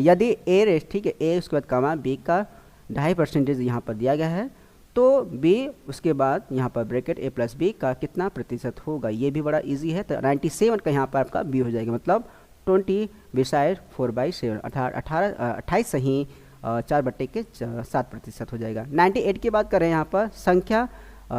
यदि ए रेस, ठीक है, ए उसके बाद कामा बी का 2.5% यहाँ पर दिया गया है, तो बी उसके बाद यहाँ पर ब्रैकेट ए प्लस बी का कितना प्रतिशत होगा? ये भी बड़ा इजी है, तो 97 का यहाँ पर आपका बी हो जाएगा, मतलब 20/4/7, अर्थात 28 सही 4/7% हो जाएगा। 98 की बात करें यहाँ पर, संख्या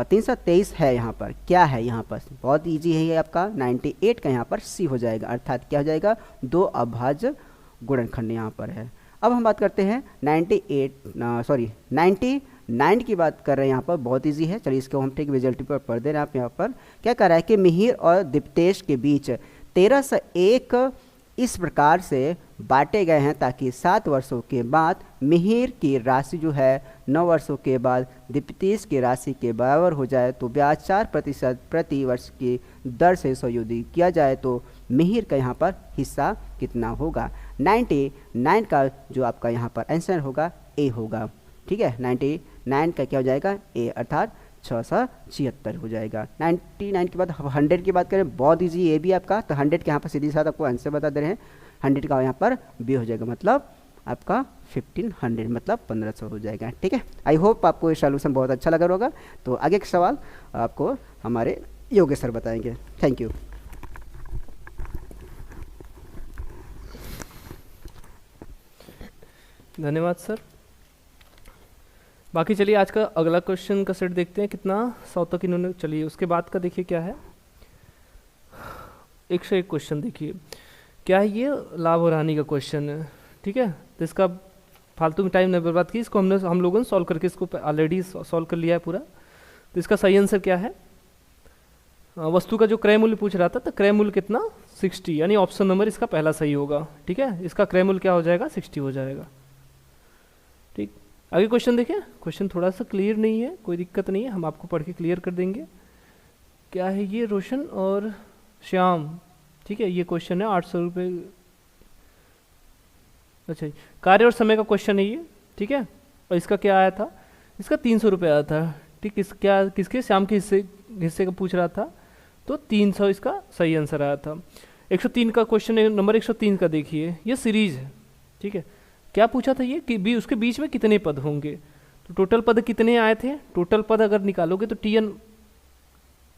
323 है, यहाँ पर क्या है? यहाँ पर बहुत इजी है ये आपका 98 का यहाँ पर सी हो जाएगा, अर्थात क्या हो जाएगा? 2 अभाज्य गुणनखंड यहाँ पर है। अब हम बात करते हैं 99 की बात कर रहे हैं, यहाँ पर बहुत इजी है, चलिए इसको हम ठीक विजुअलिटी पर पढ़ दे रहे हैं। आप यहाँ पर क्या कर रहा है कि मिहिर और दीप्तेश के बीच 1301 इस प्रकार से बांटे गए हैं ताकि 7 वर्षों के बाद मिहिर की राशि जो है 9 वर्षों के बाद दीप्तिश की राशि के बराबर हो जाए। तो ब्याज 4% प्रति वर्ष की दर से संशोधित किया जाए तो मिहिर का यहाँ पर हिस्सा कितना होगा। 99 का जो आपका यहाँ पर आंसर होगा ए होगा। ठीक है, 99 का क्या हो जाएगा ए, अर्थात 676 हो जाएगा। 99 के बाद 100 की बात करें, बहुत इजी ये भी आपका, तो 100 के यहाँ पर सीधी साथ आपको आंसर बता दे रहे हैं। 100 का यहाँ पर बी हो जाएगा, मतलब आपका 1500 मतलब 1500 हो जाएगा। ठीक है, आई होप आपको ये सॉल्यूशन बहुत अच्छा लगा होगा। तो आगे का सवाल आपको हमारे योगेश सर बताएंगे। Thank you. धन्यवाद सर। बाकी चलिए आज का अगला क्वेश्चन का सेट देखते हैं कितना 100 तक इन्होंने, चलिए उसके बाद का देखिए क्या है। 101 क्वेश्चन देखिए क्या है, ये लाभ और हानि का क्वेश्चन है। ठीक है, तो इसका फालतू में टाइम नहीं बर्बाद की, इसको हम लोगों ने सॉल्व करके इसको ऑलरेडी सॉल्व कर लिया है पूरा। तो इसका सही आंसर क्या है, वस्तु का जो क्रय मूल्य पूछ रहा था, तो क्रय मूल्य कितना 60, यानी ऑप्शन नंबर इसका पहला सही होगा। ठीक है, इसका क्रय मूल्य क्या हो जाएगा 60 हो जाएगा। ठीक, आगे क्वेश्चन देखिए। क्वेश्चन थोड़ा सा क्लियर नहीं है, कोई दिक्कत नहीं है, हम आपको पढ़ के क्लियर कर देंगे। क्या है ये, रोशन और श्याम। ठीक है, ये क्वेश्चन है 800 रुपये। अच्छा, कार्य और समय का क्वेश्चन है ये। ठीक है, और इसका क्या आया था, इसका 300 रुपये आया था। ठीक, किसके श्याम के हिस्से का पूछ रहा था, तो 300 इसका सही आंसर आया था। 103 का क्वेश्चन है, नंबर 103 का देखिए, ये सीरीज है। ठीक है, क्या पूछा था ये कि उसके बीच में कितने पद होंगे। तो टोटल पद कितने आए थे, टोटल पद अगर निकालोगे तो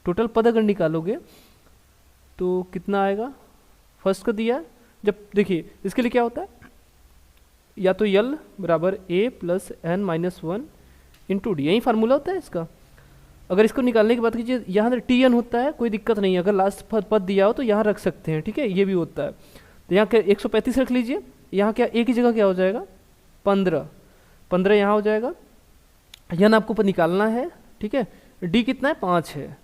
टोटल पद अगर निकालोगे तो कितना आएगा। फर्स्ट का दिया, जब देखिए इसके लिए क्या होता है, या तो यल बराबर a plus n minus 1 into d, यही फार्मूला होता है इसका। अगर इसको निकालने की बात कीजिए, यहाँ टी एन होता है, कोई दिक्कत नहीं है, अगर लास्ट पद दिया हो तो यहाँ रख सकते हैं। ठीक है, ये भी होता है। तो यहाँ क्या 135 रख लीजिए, यहाँ क्या एक ही जगह क्या हो जाएगा 15 यहाँ हो जाएगा। यन आपको पर निकालना है। ठीक है, डी कितना है 5 है,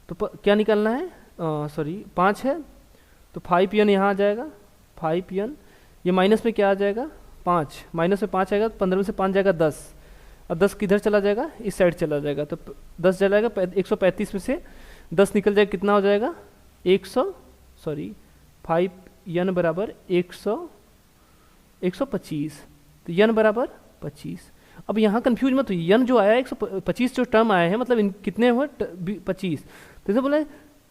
तो क्या निकालना है, सॉरी 5 है, तो 5 यन यहाँ आ जाएगा 5 यन, ये माइनस में क्या आ जाएगा 5, माइनस में 5 आएगा, 15 में से 5 जाएगा 10, और 10 किधर चला जाएगा, इस साइड चला जाएगा, तो 10 चला जाएगा, 135 में से 10 निकल जाएगा, कितना हो जाएगा 5 यन बराबर 125, तो यन बराबर 25। अब यहाँ कंफ्यूज मत हुई, यन जो आया है 125 जो टर्म आए हैं, मतलब इन कितने हुए 25, तो इसे बोला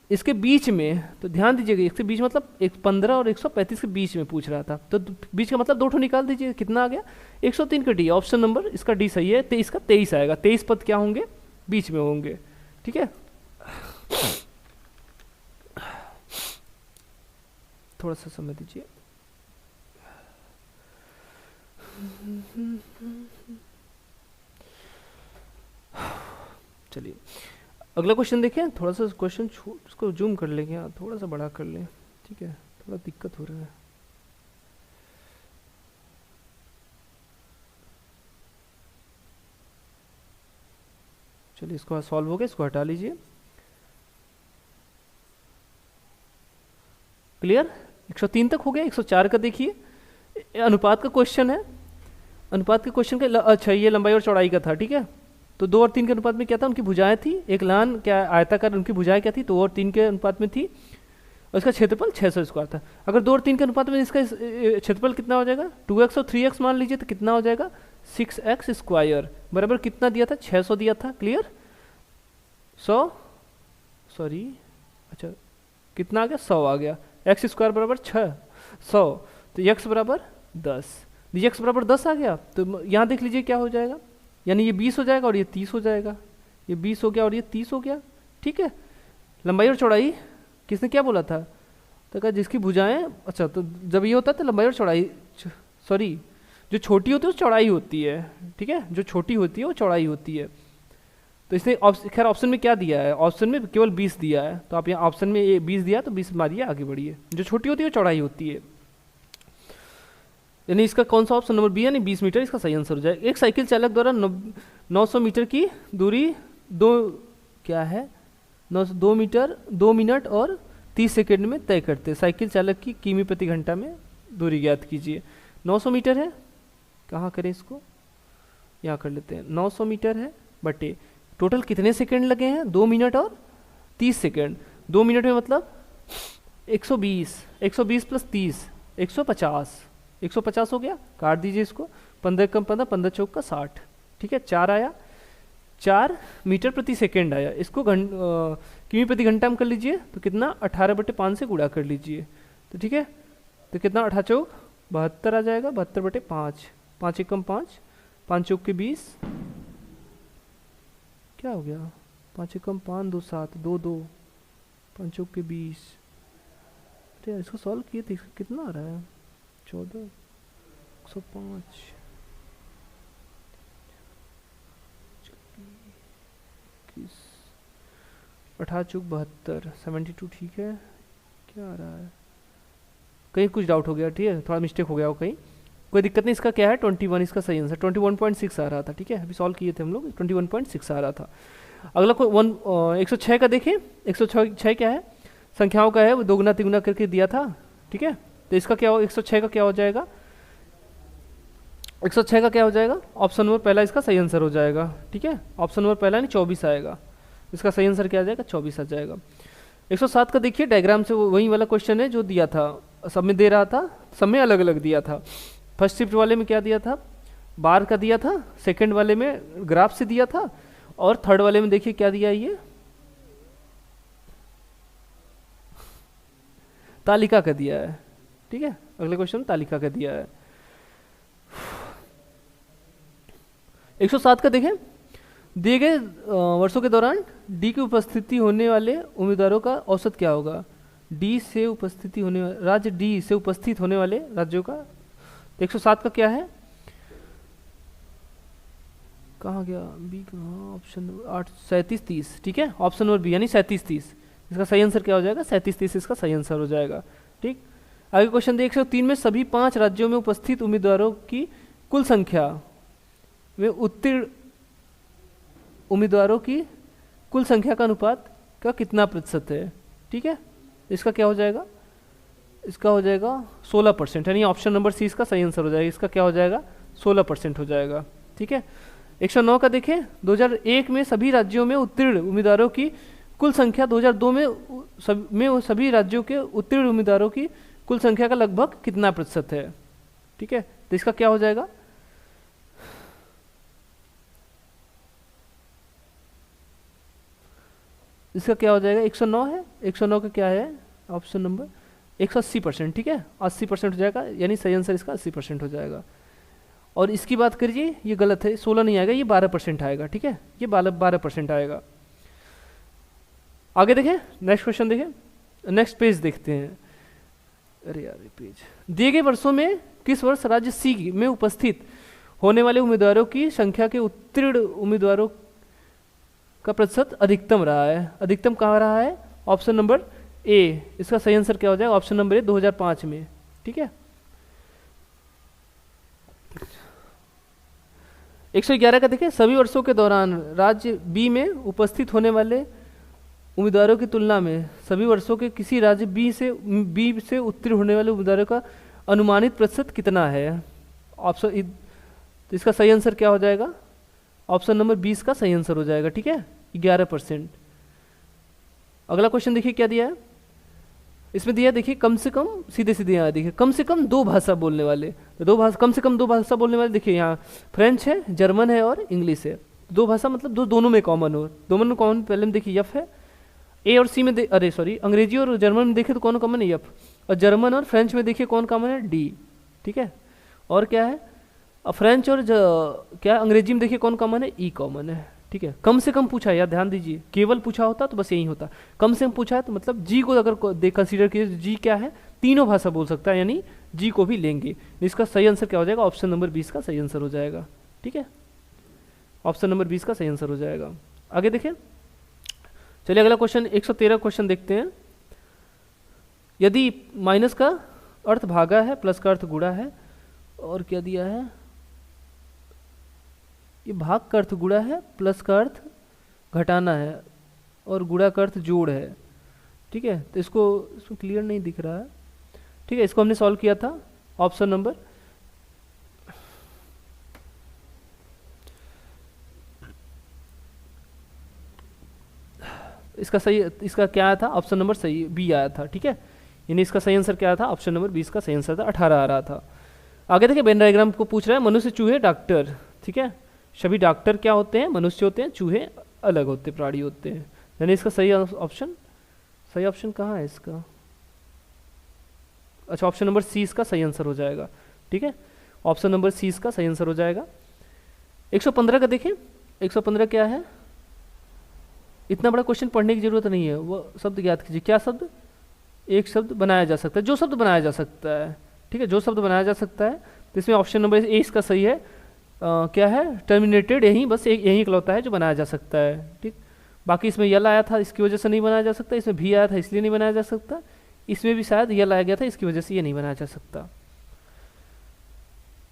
इसके बीच में, तो ध्यान दीजिएगा इसके बीच मतलब 15 और 135 के बीच में पूछ रहा था, तो बीच का मतलब 2 ठो निकाल दीजिए, कितना आ गया 103 का डी, ऑप्शन नंबर इसका डी सही है। 23 का 23 आएगा, 23 पद क्या होंगे बीच में होंगे। ठीक है, थोड़ा सा समय दीजिए। चलिए अगला क्वेश्चन देखें, थोड़ा सा क्वेश्चन उसको जूम कर लेंगे, थोड़ा सा बड़ा कर लें। ठीक है, थोड़ा दिक्कत हो रहा है। चलिए इसको सॉल्व हो गया, इसको हटा लीजिए। क्लियर, 103 तक हो गया। 104 का देखिए, अनुपात का क्वेश्चन है। अनुपात के क्वेश्चन का अच्छा, ये लंबाई और चौड़ाई का था। ठीक है, तो 2 और 3 के अनुपात में क्या था, उनकी भुजाएं थी, एक लान क्या आयताकार, उनकी भुजाएं क्या थी, 2 और 3 के अनुपात में थी, और इसका क्षेत्रफल 600 स्क्वायर था। अगर 2 और 3 के अनुपात में इसका क्षेत्रफल कितना हो जाएगा, 2x और 3x मान लीजिए, तो कितना हो जाएगा 6x स्क्वायर बराबर कितना दिया था 600 दिया था। क्लियर, 100 अच्छा कितना आ गया 100 आ गया, x स्क्वायर बराबर 600, तो x बराबर 10, x बराबर 10 आ गया। तो यहाँ देख लीजिए क्या हो जाएगा, यानी ये 20 हो जाएगा और ये 30 हो जाएगा, ये 20 हो गया और ये 30 हो गया। ठीक है, लंबाई और चौड़ाई किसने क्या बोला था, तो कहा जिसकी भुजाएं, अच्छा तो जब ये होता है तो लंबाई और चौड़ाई, सॉरी जो छोटी होती है वो चौड़ाई होती है। ठीक है, जो छोटी होती है वो चौड़ाई होती है। तो इसने खैर ऑप्शन में क्या दिया है, ऑप्शन में केवल 20 दिया है, तो आप यहाँ ऑप्शन में ये 20 दिया तो 20 मारिए, आगे बढ़िए। जो छोटी होती है वो चौड़ाई होती है, यानी इसका कौन सा ऑप्शन नंबर बी यानी 20 मीटर इसका सही आंसर हो जाएगा। एक साइकिल चालक द्वारा 900 मीटर की दूरी 2 मीटर 2 मिनट और 30 सेकंड में तय करते हैं। साइकिल चालक की किमी प्रति घंटा में दूरी ज्ञात कीजिए। 900 मीटर है, कहाँ करें इसको, यहाँ कर लेते हैं। 900 मीटर है बटे टोटल कितने सेकंड लगे हैं, 2 मिनट और 30 सेकंड। 2 मिनट में मतलब 120, 120 प्लस 30 150, 150 हो गया, काट दीजिए इसको। 15 कम 15, 15 चौक का 60, ठीक है। 4 आया, 4 मीटर प्रति सेकंड आया। इसको किमी प्रति घंटा में कर लीजिए तो कितना, 18/5 से गुणा कर लीजिए तो ठीक है। तो कितना, 18 चौक 72 आ जाएगा, 72/5, 5 एकम 5, 5 चौक के 20, क्या हो गया, 5 एकम 5, 2 7, 2 2, 5 चौक के 20। अरे यार इसको सॉल्व किए थे, कितना आ रहा है, 14, 105, 18 चौक 72, 72, ठीक है। क्या आ रहा है, कहीं कुछ डाउट हो गया, ठीक है, थोड़ा मिस्टेक हो गया हो कहीं, कोई दिक्कत नहीं। इसका क्या है, 21 इसका सही आंसर, 21.6 आ रहा था, ठीक है। अभी सॉल्व किए थे हम लोग, 21.6 आ रहा था। अगला कोई 106 का देखें। 106 क्या है, संख्याओं का है, वो दोगुना तिगुना करके दिया था, ठीक है। तो इसका क्या हो, 106 का क्या हो जाएगा, 106 का क्या हो जाएगा, ऑप्शन नंबर पहला इसका सही आंसर हो जाएगा, ठीक है। ऑप्शन नंबर पहला नहीं 24 आएगा, इसका सही आंसर क्या आ जाएगा, 24 आ जाएगा। 107 का देखिए, डायग्राम से वही वाला क्वेश्चन है जो दिया था, सब में दे रहा था, सब में अलग अलग दिया था। फर्स्ट शिफ्ट वाले में क्या दिया था, बार का दिया था, सेकंड वाले में ग्राफ से दिया था, और थर्ड वाले में देखिए क्या दिया है, ये तालिका का दिया है, ठीक है। अगले क्वेश्चन तालिका का दिया है। 107 का देखें, दिए गए वर्षों के दौरान डी की उपस्थिति होने वाले उम्मीदवारों का औसत क्या होगा। डी से उपस्थिति होने राज्य डी से उपस्थित होने वाले राज्यों का, 107 का क्या है, कहाँ गया बी, कहाँ, ऑप्शन 8 37 30, ठीक है। ऑप्शन नंबर बी यानी 37 30, इसका सही आंसर क्या हो जाएगा, 37 30 इसका सही आंसर हो जाएगा, ठीक। आगे क्वेश्चन 103 में सभी 5 राज्यों में उपस्थित उम्मीदवारों की कुल संख्या में उत्तीर्ण उम्मीदवारों की कुल संख्या का अनुपात का कितना प्रतिशत है, ठीक है। इसका क्या हो जाएगा, इसका हो जाएगा 16%, यानी ऑप्शन नंबर सी इसका सही आंसर हो जाएगा। इसका क्या हो जाएगा, 16% हो जाएगा, ठीक है। 109 का देखें, 2001 में सभी राज्यों में उत्तीर्ण उम्मीदवारों की कुल संख्या 2002 में सभी राज्यों के उत्तीर्ण उम्मीदवारों की कुल संख्या का लगभग कितना प्रतिशत है, ठीक है। तो इसका क्या हो जाएगा, इसका क्या हो जाएगा, 109 है, 109 का क्या है, ऑप्शन नंबर 180%, ठीक है, 80% हो जाएगा, यानी सही आंसर इसका 80% हो जाएगा। और इसकी बात करिए, ये गलत है, 16 नहीं आएगा, ये 12% आएगा, ठीक है, ये 12% आएगा। आगे देखें, नेक्स्ट क्वेश्चन देखें, नेक्स्ट पेज देखते हैं। अरे यार ये पेज, दिए गए वर्षों में किस वर्ष राज्य सी में उपस्थित होने वाले उम्मीदवारों की संख्या के उत्तीर्ण उम्मीदवारों का प्रतिशत अधिकतम रहा है। अधिकतम कहाँ रहा है, ऑप्शन नंबर ए, इसका सही आंसर क्या हो जाएगा, ऑप्शन नंबर ए 2005 में, ठीक है। 111 का देखें, सभी वर्षों के दौरान राज्य बी में उपस्थित होने वाले उम्मीदवारों की तुलना में सभी वर्षों के किसी राज्य बी से उत्तीर्ण होने वाले उम्मीदवारों का अनुमानित प्रतिशत कितना है। ऑप्शन, तो इसका सही आंसर क्या हो जाएगा, ऑप्शन नंबर 20 का सही आंसर हो जाएगा, ठीक है, 11%। अगला क्वेश्चन देखिए क्या दिया है, इसमें दिया देखिए कम से कम, सीधे सीधे यहाँ देखिए, कम से कम 2 भाषा बोलने वाले, तो 2 भाषा, कम से कम 2 भाषा बोलने वाले, देखिए यहाँ फ्रेंच है, जर्मन है और इंग्लिश है। 2 भाषा मतलब दोनों में कॉमन हो, दोनों में कॉमन, पहले में देखिए यफ है, ए और सी में अरे सॉरी, अंग्रेजी और जर्मन में देखे तो कौन कॉमन है, यफ, और जर्मन और फ्रेंच में देखिए कौन कॉमन है, डी, ठीक है। और क्या है, फ्रेंच और क्या अंग्रेजी में देखिए कौन कॉमन है, ई कॉमन है, ठीक है। कम से कम पूछा है यार, ध्यान दीजिए, केवल पूछा होता तो बस यही होता, कम से कम पूछा है तो मतलब जी को अगर कंसीडर कीजिए, जी क्या है, तीनों भाषा बोल सकता है, यानी जी को भी लेंगे। इसका सही आंसर क्या हो जाएगा, ऑप्शन नंबर 20 का सही आंसर हो जाएगा, ठीक है, ऑप्शन नंबर 20 का सही आंसर हो जाएगा। आगे देखें, चलिए अगला क्वेश्चन 113 क्वेश्चन देखते हैं। यदि माइनस का अर्थ भागा है, प्लस का अर्थ गुणा है, और क्या दिया है, ये भाग का अर्थ गुणा है, प्लस का अर्थ घटाना है, और गुणा का अर्थ जोड़ है, ठीक है, तो इसको क्लियर नहीं दिख रहा है, ठीक है, इसको हमने सॉल्व किया था ऑप्शन नंबर, इसका सही, इसका क्या आया था ऑप्शन नंबर सही बी आया था, ठीक है, यानी इसका सही आंसर क्या आया था, ऑप्शन नंबर 20 का सही आंसर था, 18 आ रहा था। आगे देखिए वेन डायग्राम को पूछ रहा है, मनुष्य, चूहे, डॉक्टर, ठीक है, सभी डॉक्टर क्या होते हैं, मनुष्य होते हैं, चूहे अलग होते प्राणी होते हैं, यानी इसका सही ऑप्शन, सही ऑप्शन कहाँ है इसका, अच्छा ऑप्शन नंबर सी इसका सही आंसर हो जाएगा, ठीक है, ऑप्शन नंबर सी इसका सही आंसर हो जाएगा। 115 का देखिए, 115 क्या है, इतना बड़ा क्वेश्चन पढ़ने की जरूरत नहीं है, वो शब्द ज्ञात कीजिए, क्या शब्द, एक शब्द बनाया जा सकता है, जो शब्द बनाया जा सकता है, ठीक है, जो शब्द बनाया जा सकता है, तो इसमें ऑप्शन नंबर ए इसका सही है, क्या है, टर्मिनेटेड, यही बस यही इकलौता है जो बनाया जा सकता है, ठीक, बाकी इसमें यल आया था इसकी वजह से नहीं बनाया जा सकता, इसमें भी आया था इसलिए नहीं बनाया जा सकता, इसमें भी शायद यल आया गया था इसकी वजह से ये नहीं बनाया जा सकता।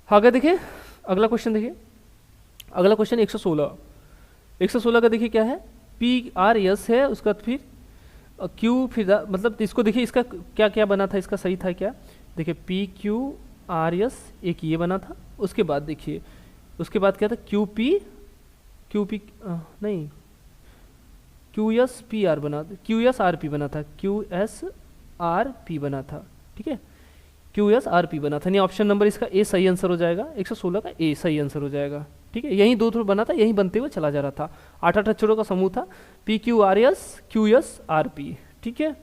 आगे देखिए अगला क्वेश्चन, देखिए अगला क्वेश्चन 116, 116 का देखिए क्या है, पी आर एस है, उसका फिर क्यू, फिर मतलब इसको देखिए इसका क्या क्या बना था, इसका सही था क्या, देखिए पी क्यू आर एस एक ये बना था, उसके बाद देखिए उसके बाद क्या था, क्यू पी नहीं, क्यू एस पी आर बना, क्यू एस आर पी बना था, क्यू एस आर पी बना था, ठीक है, क्यू एस आर पी बना था, नहीं ऑप्शन नंबर इसका ए सही आंसर हो जाएगा, 116 का ए सही आंसर हो जाएगा, ठीक है, यही दो थ्रू बना था, यही बनते हुए चला जा रहा था, 8 अक्षरों का समूह था, P Q R S Q S R P, ठीक है।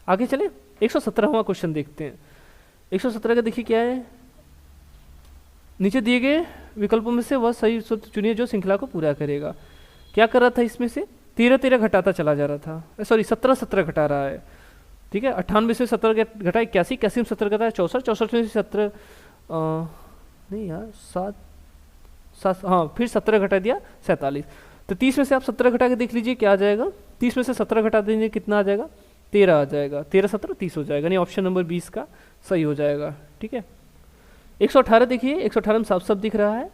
आगे चले 117वां क्वेश्चन देखते हैं, 117 का देखिए क्या है, नीचे दिए गए विकल्पों में से वह सही सूत्र चुनिए जो श्रृंखला को पूरा करेगा, क्या कर रहा था इसमें से, 13 घटाता चला जा रहा था, सॉरी 17 घटा रहा है, ठीक है, 98 से 17 घटा 81, 81 में 17 घटा 64, 64 में 17 नहीं यार 7 हाँ फिर 17 घटा दिया 47, तो 30 में से आप 17 घटा के देख लीजिए क्या आ जाएगा, 30 में से 17 घटा दीजिए कितना आ जाएगा, 13 आ जाएगा, 13 17 30 हो जाएगा, नहीं ऑप्शन नंबर 20 का सही हो जाएगा, ठीक है। 118 देखिए, 118 में साफ साफ दिख रहा है,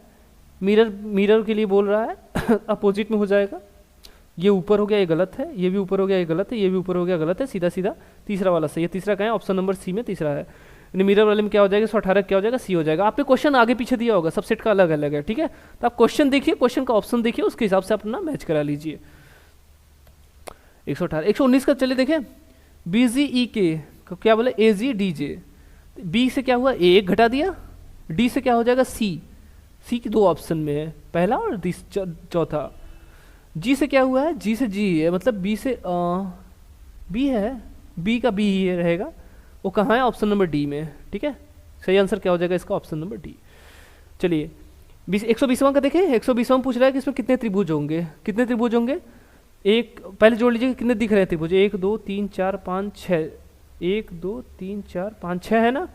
मिरर के लिए बोल रहा है अपोजिट में हो जाएगा, ये ऊपर हो गया ये गलत है, ये भी ऊपर हो गया ये गलत है, ये भी ऊपर हो गया गलत है, सीधा सीधा तीसरा वाला सही है, तीसरा कहाँ है, ऑप्शन नंबर सी में तीसरा है, यानी मिरर वाले में क्या हो जाएगा, 118 क्या हो जाएगा, सी हो जाएगा। आपने क्वेश्चन आगे पीछे दिया होगा, सब सेट का अलग अलग है, ठीक है, तो आप क्वेश्चन देखिए, क्वेश्चन का ऑप्शन देखिए, उसके हिसाब से अपना मैच करा लीजिए। 118, 119 का चलिए देखें, BGE के क्या बोले, AG DJ, बी से क्या हुआ, ए एक घटा दिया, डी से क्या हो जाएगा, सी के दो ऑप्शन में है, पहला और चौथा, जी से क्या हुआ है, जी से जी है, मतलब बी से बी है, बी का बी ही रहेगा, वो कहाँ है, ऑप्शन नंबर डी में, ठीक है, सही आंसर क्या हो जाएगा इसका, ऑप्शन नंबर डी। चलिए 120वां का देखें, 120वां पूछ रहा है कि इसमें कितने त्रिभुज होंगे, कितने त्रिभुज होंगे, एक पहले जोड़ लीजिए कितने दिख रहे हैं त्रिभुज, 1 2 3 4 5 6, 1 2 3 4 5 6 है ना,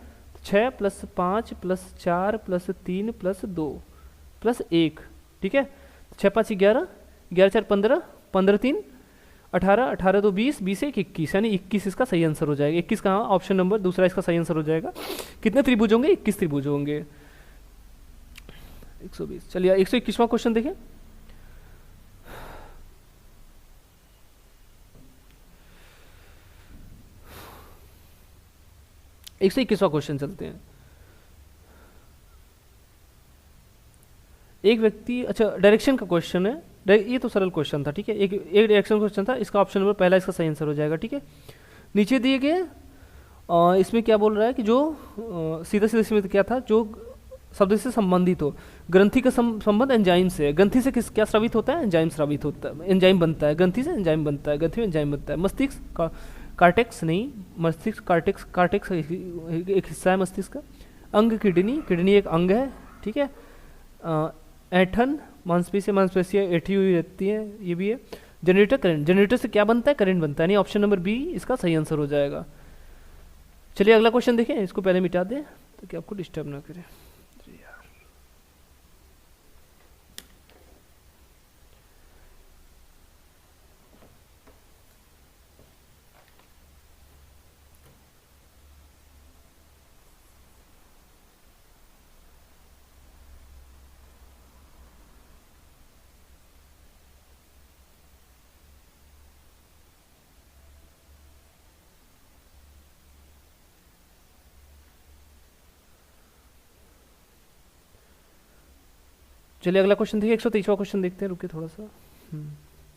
6 + 5 + 4 + 3 + 2 + 1, ठीक है, 6 5 11, 11 4 15, 15 3 18, 18 2 20, 20 1 21, यानी 21 इसका सही आंसर हो जाएगा, 21 कहाँ, ऑप्शन नंबर दूसरा इसका सही आंसर हो जाएगा। कितने त्रिभुज होंगे, 21 त्रिभुज होंगे, 120। चलिए 121वां क्वेश्चन देखिए, एक सौ 21वां क्वेश्चन चलते हैं। एक व्यक्ति, अच्छा डायरेक्शन का क्वेश्चन है, ये तो सरल क्वेश्चन था, ठीक है, एक डायरेक्शन क्वेश्चन था, इसका ऑप्शन नंबर पहला इसका सही आंसर हो जाएगा, ठीक है। नीचे दिए गए इसमें क्या बोल रहा है कि जो सीधा सीधा इसमें क्या था, जो शब्द से संबंधित हो, ग्रंथि का संबंध एंजाइम से है, ग्रंथि से किस क्या स्रावित होता है, एंजाइम स्रावित होता है, एंजाइम बनता है, ग्रंथि से एंजाइम बनता है, ग्रंथि में एंजाइम बनता है, मस्तिष्क का कार्टेक्स नहीं, मस्तिष्क कार्टेक्स एक हिस्सा है मस्तिष्क का, अंग किडनी एक अंग है, ठीक है, ऐठन मांसपेशियाँ ऐठी हुई रहती है, ये भी है, जनरेटर करंट, जनरेटर से क्या बनता है, करंट बनता है, नहीं ऑप्शन नंबर बी इसका सही आंसर हो जाएगा। चलिए अगला क्वेश्चन देखें, इसको पहले मिटा दें ताकि आपको डिस्टर्ब ना करें। चलिए अगला क्वेश्चन देखिए, 123वां क्वेश्चन देखते हैं, रुकिए थोड़ा सा।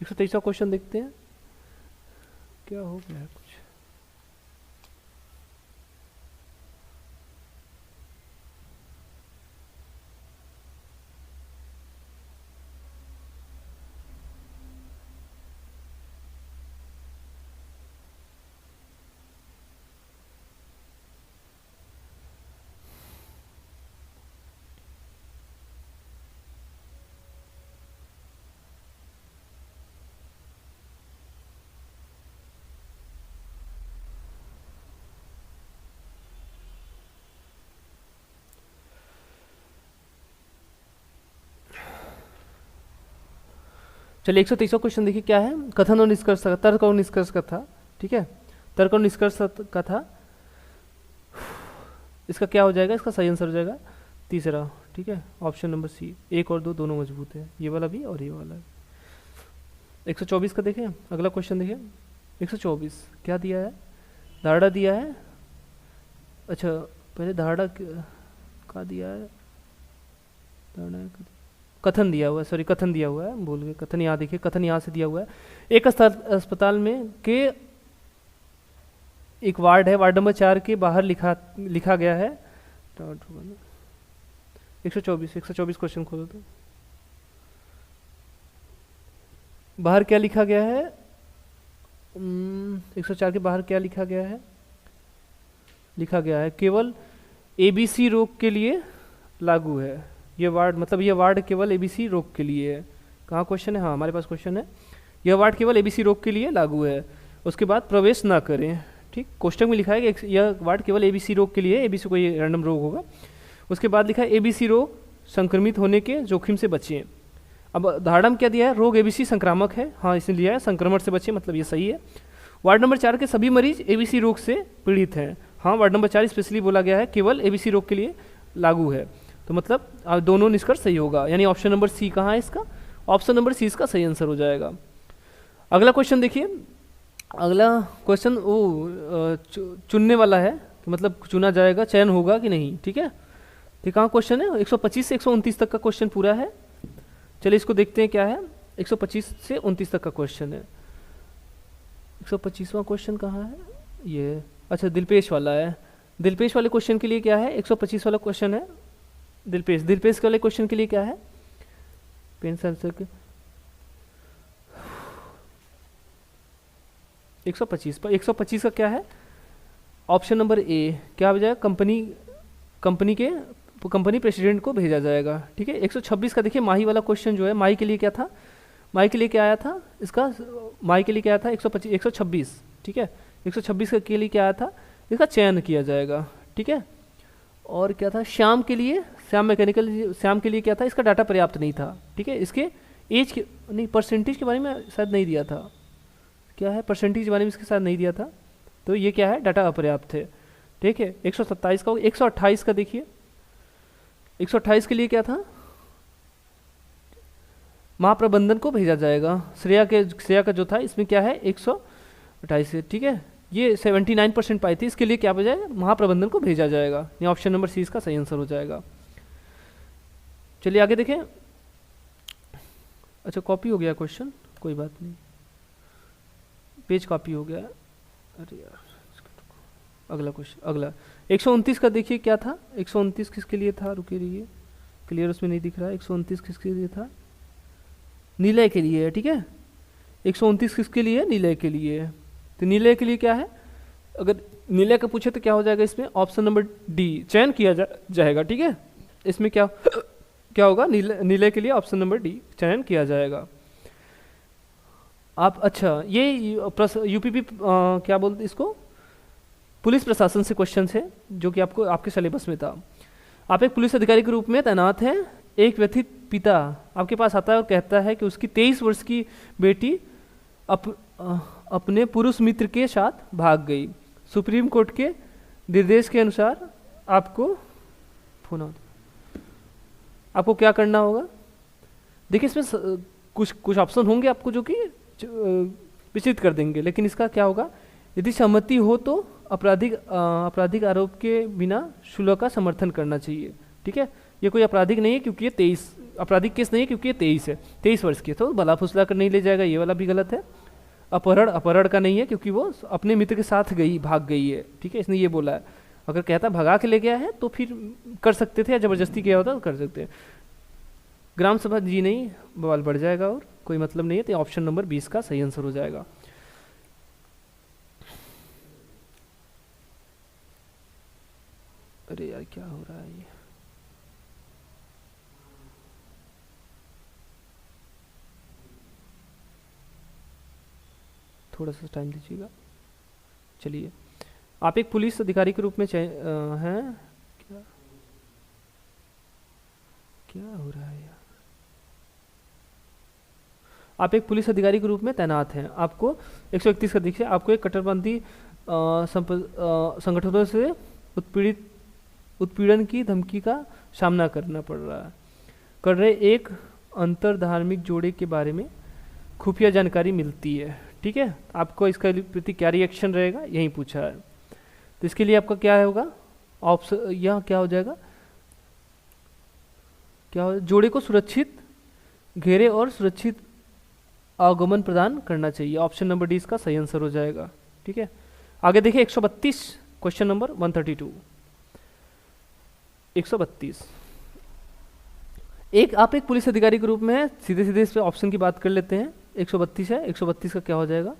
123वां क्वेश्चन देखते हैं, क्या हो गया है कुछ। चलिए 123वां क्वेश्चन देखिए क्या है, कथन और निष्कर्ष का, तर्क और निष्कर्ष का था, ठीक है, तर्क और निष्कर्ष का था। इसका क्या हो जाएगा, इसका सही आंसर हो जाएगा तीसरा, ठीक है, ऑप्शन नंबर सी। 1 और 2 दोनों मजबूत है, ये वाला भी और ये वाला भी। 124 का देखें, अगला क्वेश्चन देखिए 124 क्या दिया है, धारणा दिया है। अच्छा पहले धारणा का दिया है, धारणा कथन दिया हुआ है, सॉरी कथन दिया हुआ है, भूल गए, कथन यहाँ देखिए, कथन यहाँ से दिया हुआ है। एक अस्पताल में के एक वार्ड है, वार्ड नंबर 4 के बाहर लिखा गया है। 124 क्वेश्चन खोलो तो, बाहर क्या लिखा गया है, 104 के बाहर क्या लिखा गया है, लिखा गया है केवल एबीसी रोग के लिए लागू है। ये वार्ड मतलब ये वार्ड केवल एबीसी रोग के लिए है। कहाँ क्वेश्चन है, हाँ हमारे पास क्वेश्चन है, यह वार्ड केवल एबीसी रोग के लिए लागू है। उसके बाद प्रवेश ना करें, ठीक, कोष्टक में लिखा है कि यह वार्ड केवल एबीसी रोग के लिए, एबीसी कोई रैंडम रोग होगा। उसके बाद लिखा है एबीसी रोग संक्रमित होने के जोखिम से बचें। अब धारणा में क्या दिया है, रोग एबीसी संक्रामक है, हाँ इसने लिया है, संक्रमण से बचें, मतलब ये सही है। वार्ड नंबर 4 के सभी मरीज एबीसी रोग से पीड़ित हैं, हाँ वार्ड नंबर 4 स्पेशली बोला गया है केवल एबीसी रोग के लिए लागू है, तो मतलब दोनों निष्कर्ष सही होगा, यानी ऑप्शन नंबर सी कहाँ है इसका, ऑप्शन नंबर सी इसका सही आंसर हो जाएगा। अगला क्वेश्चन देखिए, अगला क्वेश्चन वो चुनने वाला है कि मतलब चुना जाएगा, चयन होगा कि नहीं, ठीक है। तो कहाँ क्वेश्चन है, 125 से 129 तक का क्वेश्चन पूरा है। चलिए इसको देखते हैं क्या है, 125 से 29 तक का क्वेश्चन है। 125वां क्वेश्चन कहाँ है, ये अच्छा दिलपेश वाला है। दिलपेश वाले क्वेश्चन के लिए क्या है, 125 वाला क्वेश्चन है दिलपेश वाले क्वेश्चन के लिए क्या है, पेंसिल से 125 पर 125 का क्या है, ऑप्शन नंबर ए क्या हो जाएगा, कंपनी प्रेसिडेंट को भेजा जाएगा, ठीक है। 126 का देखिए माही वाला क्वेश्चन जो है, माही के लिए क्या था, माही के लिए क्या आया था इसका, माही के लिए क्या आया था 126, ठीक है। 126 के लिए क्या आया था, इसका चयन किया जाएगा, ठीक है। और क्या था, श्याम के लिए, श्याम के लिए क्या था, इसका डाटा पर्याप्त नहीं था, ठीक है। इसके एज के नहीं, परसेंटेज के बारे में शायद नहीं दिया था, क्या है परसेंटेज के बारे में इसके साथ नहीं दिया था, तो ये क्या है, डाटा अपर्याप्त है, ठीक है। 127 का, 128 का देखिए, 128 के लिए क्या था, महाप्रबंधन को भेजा जाएगा। श्रेया का जो था इसमें क्या है 128 है, ठीक है। ये 79% पाई थी, इसके लिए क्या बजाय महाप्रबंधन को भेजा जाएगा, ये ऑप्शन नंबर सी इसका सही आंसर हो जाएगा। चलिए आगे देखें, अच्छा कॉपी हो गया क्वेश्चन, कोई बात नहीं, पेज कॉपी हो गया, अरे यार अगला क्वेश्चन, अगला 129 का देखिए क्या था, 129 किसके लिए था, रुके रहिए, क्लियर उसमें नहीं दिख रहा है। 129 किसके लिए था, नीलय के लिए है, ठीक है। 129 किसके लिए, नीलय के लिए है, तो नीलय के लिए क्या है, अगर नीलय का पूछे तो क्या हो जाएगा इसमें, ऑप्शन नंबर डी चयन किया जाएगा, ठीक है। इसमें क्या होगा, नीलय के लिए ऑप्शन नंबर डी चयन किया जाएगा। आप अच्छा ये यूपीपी क्या बोलते इसको, पुलिस प्रशासन से क्वेश्चन है जो कि आपको आपके सिलेबस में था। आप एक पुलिस अधिकारी के रूप में तैनात हैं, एक व्यथित पिता आपके पास आता है और कहता है कि उसकी 23 वर्ष की बेटी अपने पुरुष मित्र के साथ भाग गई। सुप्रीम कोर्ट के निर्देश के अनुसार आपको क्या करना होगा। देखिए इसमें कुछ ऑप्शन होंगे आपको जो कि विचलित कर देंगे, लेकिन इसका क्या होगा, यदि सहमति हो तो आपराधिक आरोप के बिना शुल्क का समर्थन करना चाहिए, ठीक है। ये कोई आपराधिक नहीं है क्योंकि ये 23 आपराधिक केस नहीं है क्योंकि ये 23 है, 23 वर्ष की है, तो भला फुसला कर नहीं ले जाएगा, ये वाला भी गलत है। अपहरण का नहीं है क्योंकि वो अपने मित्र के साथ भाग गई है, ठीक है, इसने ये बोला है। अगर कहता भगा के ले गया है तो फिर कर सकते थे, या जबरदस्ती किया होता तो कर सकते हैं। ग्राम सभा जी नहीं, बवाल बढ़ जाएगा और कोई मतलब नहीं है, तो ऑप्शन नंबर 20 का सही आंसर हो जाएगा। अरे यार क्या हो रहा है ये, थोड़ा सा टाइम दीजिएगा। चलिए, आप एक पुलिस अधिकारी के रूप में हैं, क्या हो रहा है यार, आप एक पुलिस अधिकारी के रूप में तैनात हैं। आपको 131 का देखिए, आपको एक कट्टरपंथी संगठनों से उत्पीड़न की धमकी का सामना करना पड़ रहा है, कर रहे एक अंतर धार्मिक जोड़े के बारे में खुफिया जानकारी मिलती है, ठीक है। आपको इसका प्रति क्या रिएक्शन रहेगा, यही पूछा है। तो इसके लिए आपका क्या होगा ऑप्शन, यह क्या हो जाएगा, क्या हो, जोड़े को सुरक्षित घेरे और सुरक्षित आगमन प्रदान करना चाहिए। ऑप्शन नंबर डी इसका सही आंसर हो जाएगा, ठीक है। आगे देखिए 132, क्वेश्चन नंबर 132, 132। आप एक पुलिस अधिकारी के रूप में है, सीधे सीधे इस पे ऑप्शन की बात कर लेते हैं। 132 है, 132 का क्या हो जाएगा,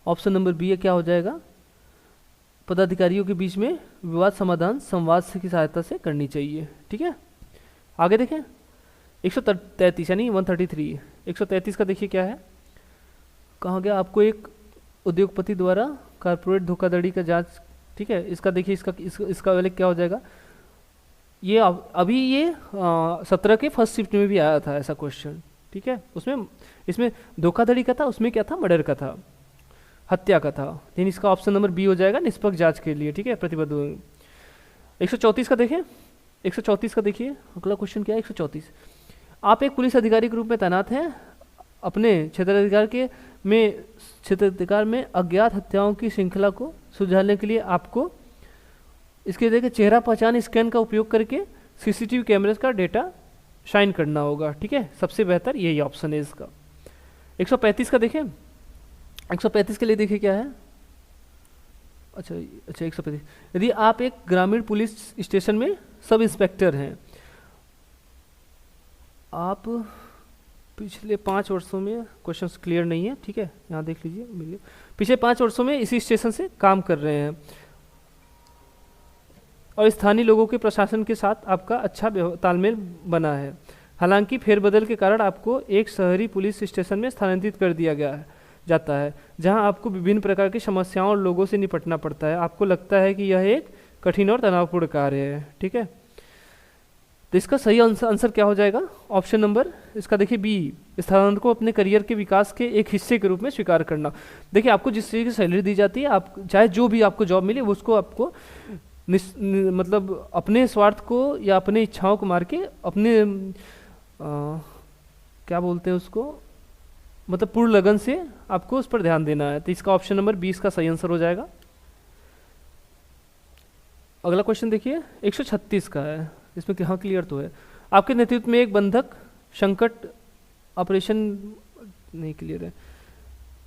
ऑप्शन नंबर बी है, क्या हो जाएगा, पदाधिकारियों के बीच में विवाद समाधान संवाद की सहायता से करनी चाहिए, ठीक है। आगे देखें 133 यानी 133, 133 का देखिए क्या है, कहा गया आपको एक उद्योगपति द्वारा कारपोरेट धोखाधड़ी का जांच, ठीक है। इसका देखिए इसका वाले क्या हो जाएगा, ये अभी ये 17 के फर्स्ट शिफ्ट में भी आया था ऐसा क्वेश्चन, ठीक है। उसमें इसमें धोखाधड़ी का था, उसमें क्या था, मर्डर का था, हत्या का था, लेकिन इसका ऑप्शन नंबर बी हो जाएगा निष्पक्ष जांच के लिए, ठीक है, प्रतिबद्ध। 134 का देखें, 134 का देखिए अगला क्वेश्चन क्या है, 134। आप एक पुलिस अधिकारी के रूप में तैनात हैं, अपने क्षेत्राधिकार में अज्ञात हत्याओं की श्रृंखला को सुलझाने के लिए आपको इसके देखिए चेहरा पहचान स्कैन का उपयोग करके सीसीटीवी कैमरे का डेटा शाइन करना होगा, ठीक है। सबसे बेहतर यही ऑप्शन है इसका। 135 का देखें, 135 के लिए देखिए क्या है, अच्छा 135। यदि आप एक ग्रामीण पुलिस स्टेशन में सब इंस्पेक्टर हैं, आप पिछले 5 वर्षों में, क्वेश्चंस क्लियर नहीं है, ठीक है, यहाँ देख लीजिए, मिलिए, पिछले 5 वर्षों में इसी स्टेशन से काम कर रहे हैं और स्थानीय लोगों के प्रशासन के साथ आपका अच्छा तालमेल बना है। हालांकि फेरबदल के कारण आपको एक शहरी पुलिस स्टेशन में स्थानांतरित कर दिया जाता है, जहां आपको विभिन्न प्रकार की समस्याओं और लोगों से निपटना पड़ता है। आपको लगता है कि यह एक कठिन और तनावपूर्ण कार्य है, ठीक है। तो इसका सही आंसर क्या हो जाएगा, ऑप्शन नंबर इसका देखिए बी, स्थानांतरण को अपने करियर के विकास के एक हिस्से के रूप में स्वीकार करना। देखिए आपको जिस तरीके की सैलरी दी जाती है, आप चाहे जो भी आपको जॉब मिले उसको आपको मतलब अपने स्वार्थ को या अपने इच्छाओं को मार के अपने क्या बोलते हैं उसको, मतलब पूर्ण लगन से आपको उस पर ध्यान देना है। तो इसका ऑप्शन नंबर 20 का सही आंसर हो जाएगा। अगला क्वेश्चन देखिए 136 का है, इसमें हाँ क्लियर तो है। आपके नेतृत्व में एक बंधक संकट ऑपरेशन नहीं क्लियर है,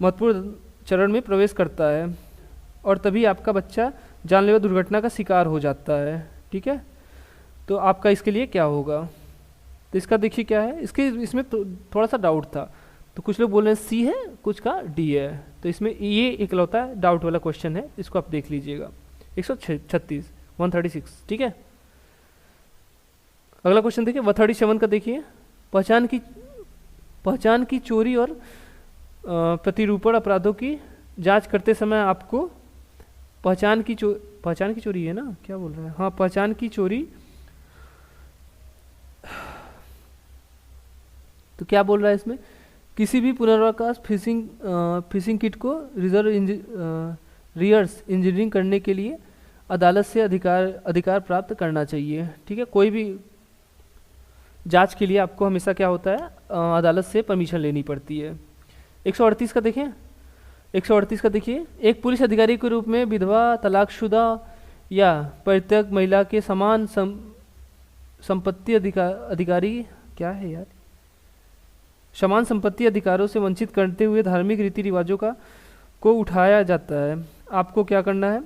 महत्वपूर्ण चरण में प्रवेश करता है और तभी आपका बच्चा जानलेवा दुर्घटना का शिकार हो जाता है, ठीक है। तो आपका इसके लिए क्या होगा, तो इसका देखिए क्या है, इसमें थोड़ा सा डाउट था, तो कुछ लोग बोल रहे हैं सी है, कुछ का डी है, तो इसमें ये इकलौता डाउट वाला क्वेश्चन है, इसको आप देख लीजिएगा। 136 136, ठीक है। अगला क्वेश्चन देखिए 137 का देखिए, पहचान की चोरी और प्रतिरूपण अपराधों की जांच करते समय आपको पहचान की चोरी है ना, क्या बोल रहा है, हाँ पहचान की चोरी, तो क्या बोल रहा है इसमें, किसी भी पुनर्वास फिशिंग किट को रिवर्स इंजीनियरिंग करने के लिए अदालत से अधिकार प्राप्त करना चाहिए, ठीक है। कोई भी जांच के लिए आपको हमेशा क्या होता है, अदालत से परमिशन लेनी पड़ती है। 138 का देखें, 138 का देखिए, एक पुलिस अधिकारी के रूप में विधवा, तलाकशुदा या परित्यक्त महिला के समान संपत्ति अधिकारी, क्या है यार, समान संपत्ति अधिकारों से वंचित करते हुए धार्मिक रीति रिवाजों का को उठाया जाता है। आपको क्या करना है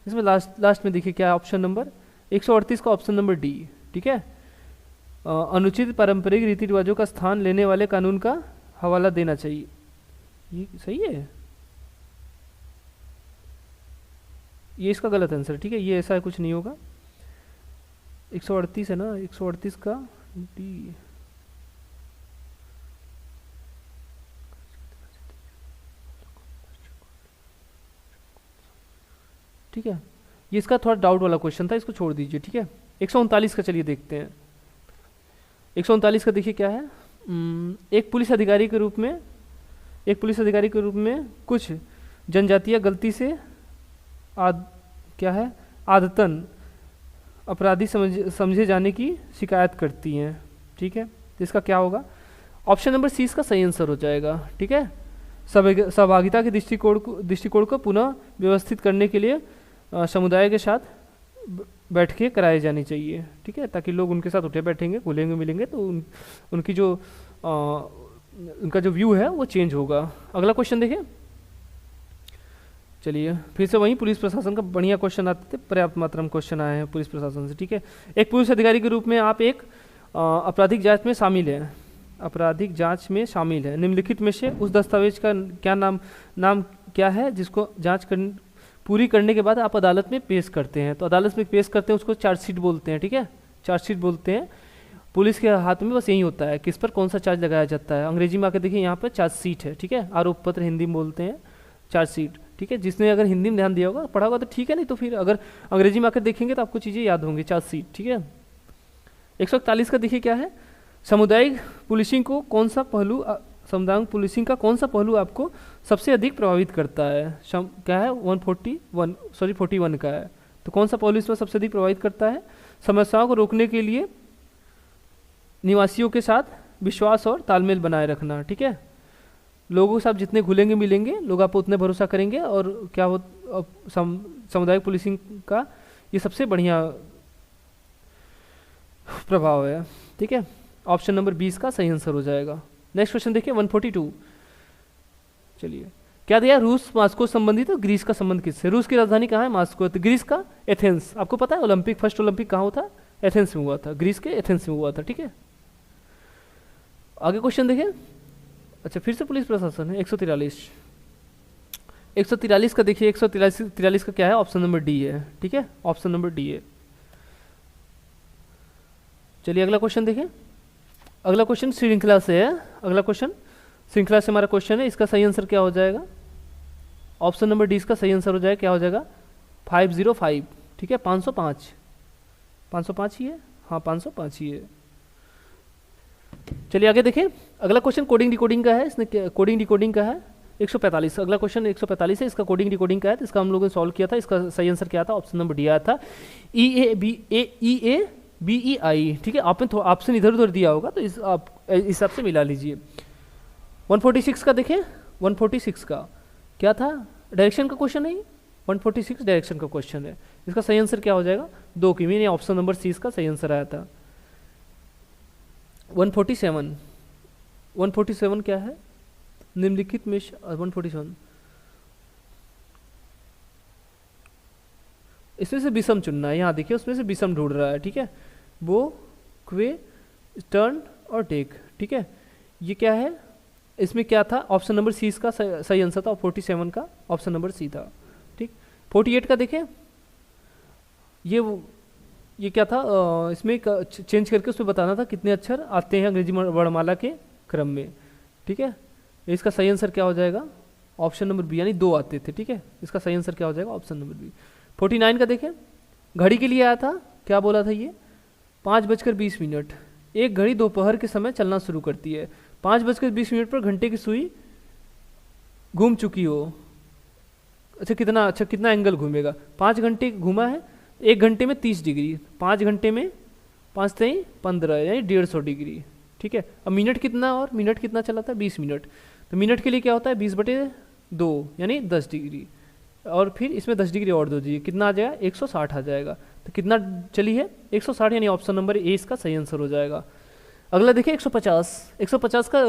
इसमें, लास्ट में देखिए क्या है, ऑप्शन नंबर 138 का ऑप्शन नंबर डी। ठीक है, अनुचित पारंपरिक रीति रिवाजों का स्थान लेने वाले कानून का हवाला देना चाहिए। ये सही है, ये इसका गलत आंसर। ठीक है, ये ऐसा कुछ नहीं होगा। 138 है ना, 138 का डी। ठीक है, ये इसका थोड़ा डाउट वाला क्वेश्चन था, इसको छोड़ दीजिए। ठीक है, 139 का चलिए देखते हैं। 139 का देखिए क्या है, एक पुलिस अधिकारी के रूप में कुछ जनजातियां गलती से क्या है आदतन अपराधी समझे जाने की शिकायत करती हैं। ठीक है, तो इसका क्या होगा, ऑप्शन नंबर सी इसका सही आंसर हो जाएगा। ठीक है, सहभागिता के दृष्टिकोण को पुनः व्यवस्थित करने के लिए समुदाय के साथ बैठकें कराई जानी चाहिए। ठीक है, ताकि लोग उनके साथ उठे बैठेंगे, घुलेंगे मिलेंगे तो उनकी जो उनका जो व्यू है वो चेंज होगा। अगला क्वेश्चन देखिए, चलिए फिर से वहीं पुलिस प्रशासन का बढ़िया क्वेश्चन आते थे, पर्याप्त मात्रा में क्वेश्चन आए हैं पुलिस प्रशासन से। ठीक है, एक पुलिस अधिकारी के रूप में आप एक आपराधिक जांच में शामिल है। निम्नलिखित में से उस दस्तावेज का क्या नाम क्या है जिसको जांच पूरी करने के बाद आप अदालत में पेश करते हैं। तो अदालत में पेश करते हैं उसको चार्जशीट बोलते हैं। ठीक है, चार्जशीट बोलते हैं। पुलिस के हाथ में बस यही होता है किस पर कौन सा चार्ज लगाया जाता है। अंग्रेजी में आकर देखिए यहाँ पर चार्जशीट है। ठीक है, आरोप पत्र हिंदी में बोलते हैं चार्जशीट। ठीक है, जिसने अगर हिंदी में ध्यान दिया होगा पढ़ा होगा तो ठीक है, नहीं तो फिर अगर अंग्रेजी में आकर देखेंगे तो आपको चीज़ें याद होंगी, चार्जशीट। ठीक है, 141 का देखिए क्या है, सामुदायिक पुलिसिंग का कौन सा पहलू आपको सबसे अधिक प्रभावित करता है। क्या है 41 का है। तो कौन सा पहलू इसमें सबसे अधिक प्रभावित करता है, समस्याओं को रोकने के लिए निवासियों के साथ विश्वास और तालमेल बनाए रखना। ठीक है, लोगों के साथ जितने घुलेंगे मिलेंगे लोग आप उतने भरोसा करेंगे और क्या हो सामुदायिक पुलिसिंग का ये सबसे बढ़िया प्रभाव है। ठीक है, ऑप्शन नंबर 20 का सही आंसर हो जाएगा। नेक्स्ट क्वेश्चन देखिए 142। चलिए क्या दिया, रूस मास्को संबंधित और ग्रीस का संबंध किससे। रूस की राजधानी कहाँ है, मास्को। तो ग्रीस का एथेंस। आपको पता है फर्स्ट ओलंपिक कहाँ हुआ था, एथेंस में हुआ था, ग्रीस के एथेंस में हुआ था। ठीक है, आगे क्वेश्चन देखिए। अच्छा फिर से पुलिस प्रशासन है, 143 का देखिए। 143 का क्या है, ऑप्शन नंबर डी है। ठीक है, ऑप्शन नंबर डी है। चलिए अगला क्वेश्चन देखिए। अगला क्वेश्चन श्रृंखला से है। अगला क्वेश्चन श्रृंखला से हमारा क्वेश्चन है, इसका सही आंसर क्या हो जाएगा, ऑप्शन नंबर डी इसका सही आंसर हो जाएगा। क्या हो जाएगा 505। ठीक है, 505 ही है, हाँ 505 ही है। चलिए आगे देखें। अगला क्वेश्चन कोडिंग डिकोडिंग का है। इसने कोडिंग डिकोडिंग का है 145। अगला क्वेश्चन 145 है, इसका कोडिंग डिकोडिंग का है। तो इसका हम लोगों ने सॉल्व किया था। इसका सही आंसर क्या था, ऑप्शन नंबर डी आया था EABEI। ठीक है, आपने ऑप्शन इधर उधर दिया होगा तो इस हिसाब से मिला लीजिए। 146 का देखें। 146 का क्या था, डायरेक्शन का क्वेश्चन है। 146 डायरेक्शन का क्वेश्चन है। इसका सही आंसर क्या हो जाएगा, 2 की मीन, ऑप्शन नंबर सी इसका सही आंसर आया था। 147 क्या है, निम्नलिखित में 147 इसमें से विषम चुनना है। यहाँ देखिए उसमें से विषम ढूंढ रहा है। ठीक है, वो क्वे टर्न और टेक। ठीक है, ये क्या है, इसमें क्या था, ऑप्शन नंबर सी इसका सही आंसर था। 47 का ऑप्शन नंबर सी था। ठीक, 48 का देखें। ये क्या था, इसमें चेंज करके उसमें बताना था कितने अक्षर आते हैं अंग्रेजी वर्णमाला के क्रम में। ठीक है, इसका सही आंसर क्या हो जाएगा, ऑप्शन नंबर बी, यानी 2 आते थे। ठीक है, इसका सही आंसर क्या हो जाएगा, ऑप्शन नंबर बी। 49 का देखें। घड़ी के लिए आया था, क्या बोला था ये, 5:20। एक घड़ी दोपहर के समय चलना शुरू करती है। 5:20 पर घंटे की सुई घूम चुकी हो। अच्छा कितना एंगल घूमेगा, 5 घंटे घूमा है, 1 घंटे में 30 डिग्री, 5 घंटे में 5 3 15 यानी 150 डिग्री। ठीक है, अब मिनट कितना, और मिनट कितना चला था, 20 मिनट। तो मिनट के लिए क्या होता है, 20/2 यानी 10 डिग्री, और फिर इसमें 10 डिग्री और दो दीजिए, कितना आ जाएगा, 160 आ जाएगा। तो कितना चली है, 160, यानी ऑप्शन नंबर ए इसका सही आंसर हो जाएगा। अगला देखिए 150। 150 का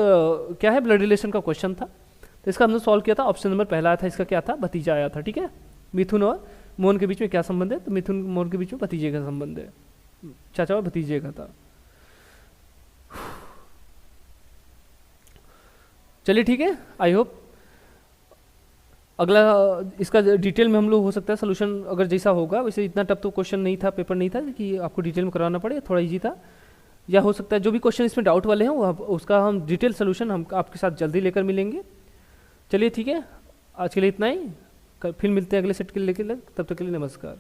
क्या है, ब्लड रिलेशन का क्वेश्चन था। तो इसका हमने सॉल्व किया था, ऑप्शन नंबर पहला आया था, इसका क्या था, भतीजा आया था। ठीक है, मिथुन और मोहन के बीच में क्या संबंध है, तो मिथुन मोहन के बीच में भतीजे का संबंध है, चाचा और भतीजे का था। चलिए ठीक है, आई होप अगला इसका डिटेल में हम लोग हो सकता है सोल्यूशन अगर जैसा होगा वैसे, इतना टफ तो क्वेश्चन नहीं था, पेपर नहीं था कि आपको डिटेल में कराना पड़े, थोड़ा इजी था। या हो सकता है जो भी क्वेश्चन इसमें डाउट वाले हैं वो उसका हम डिटेल सोल्यूशन हम आपके साथ जल्दी लेकर मिलेंगे। चलिए ठीक है, आज के लिए इतना ही, फिर मिलते हैं अगले सेट के लेके, तब तक के लिए नमस्कार।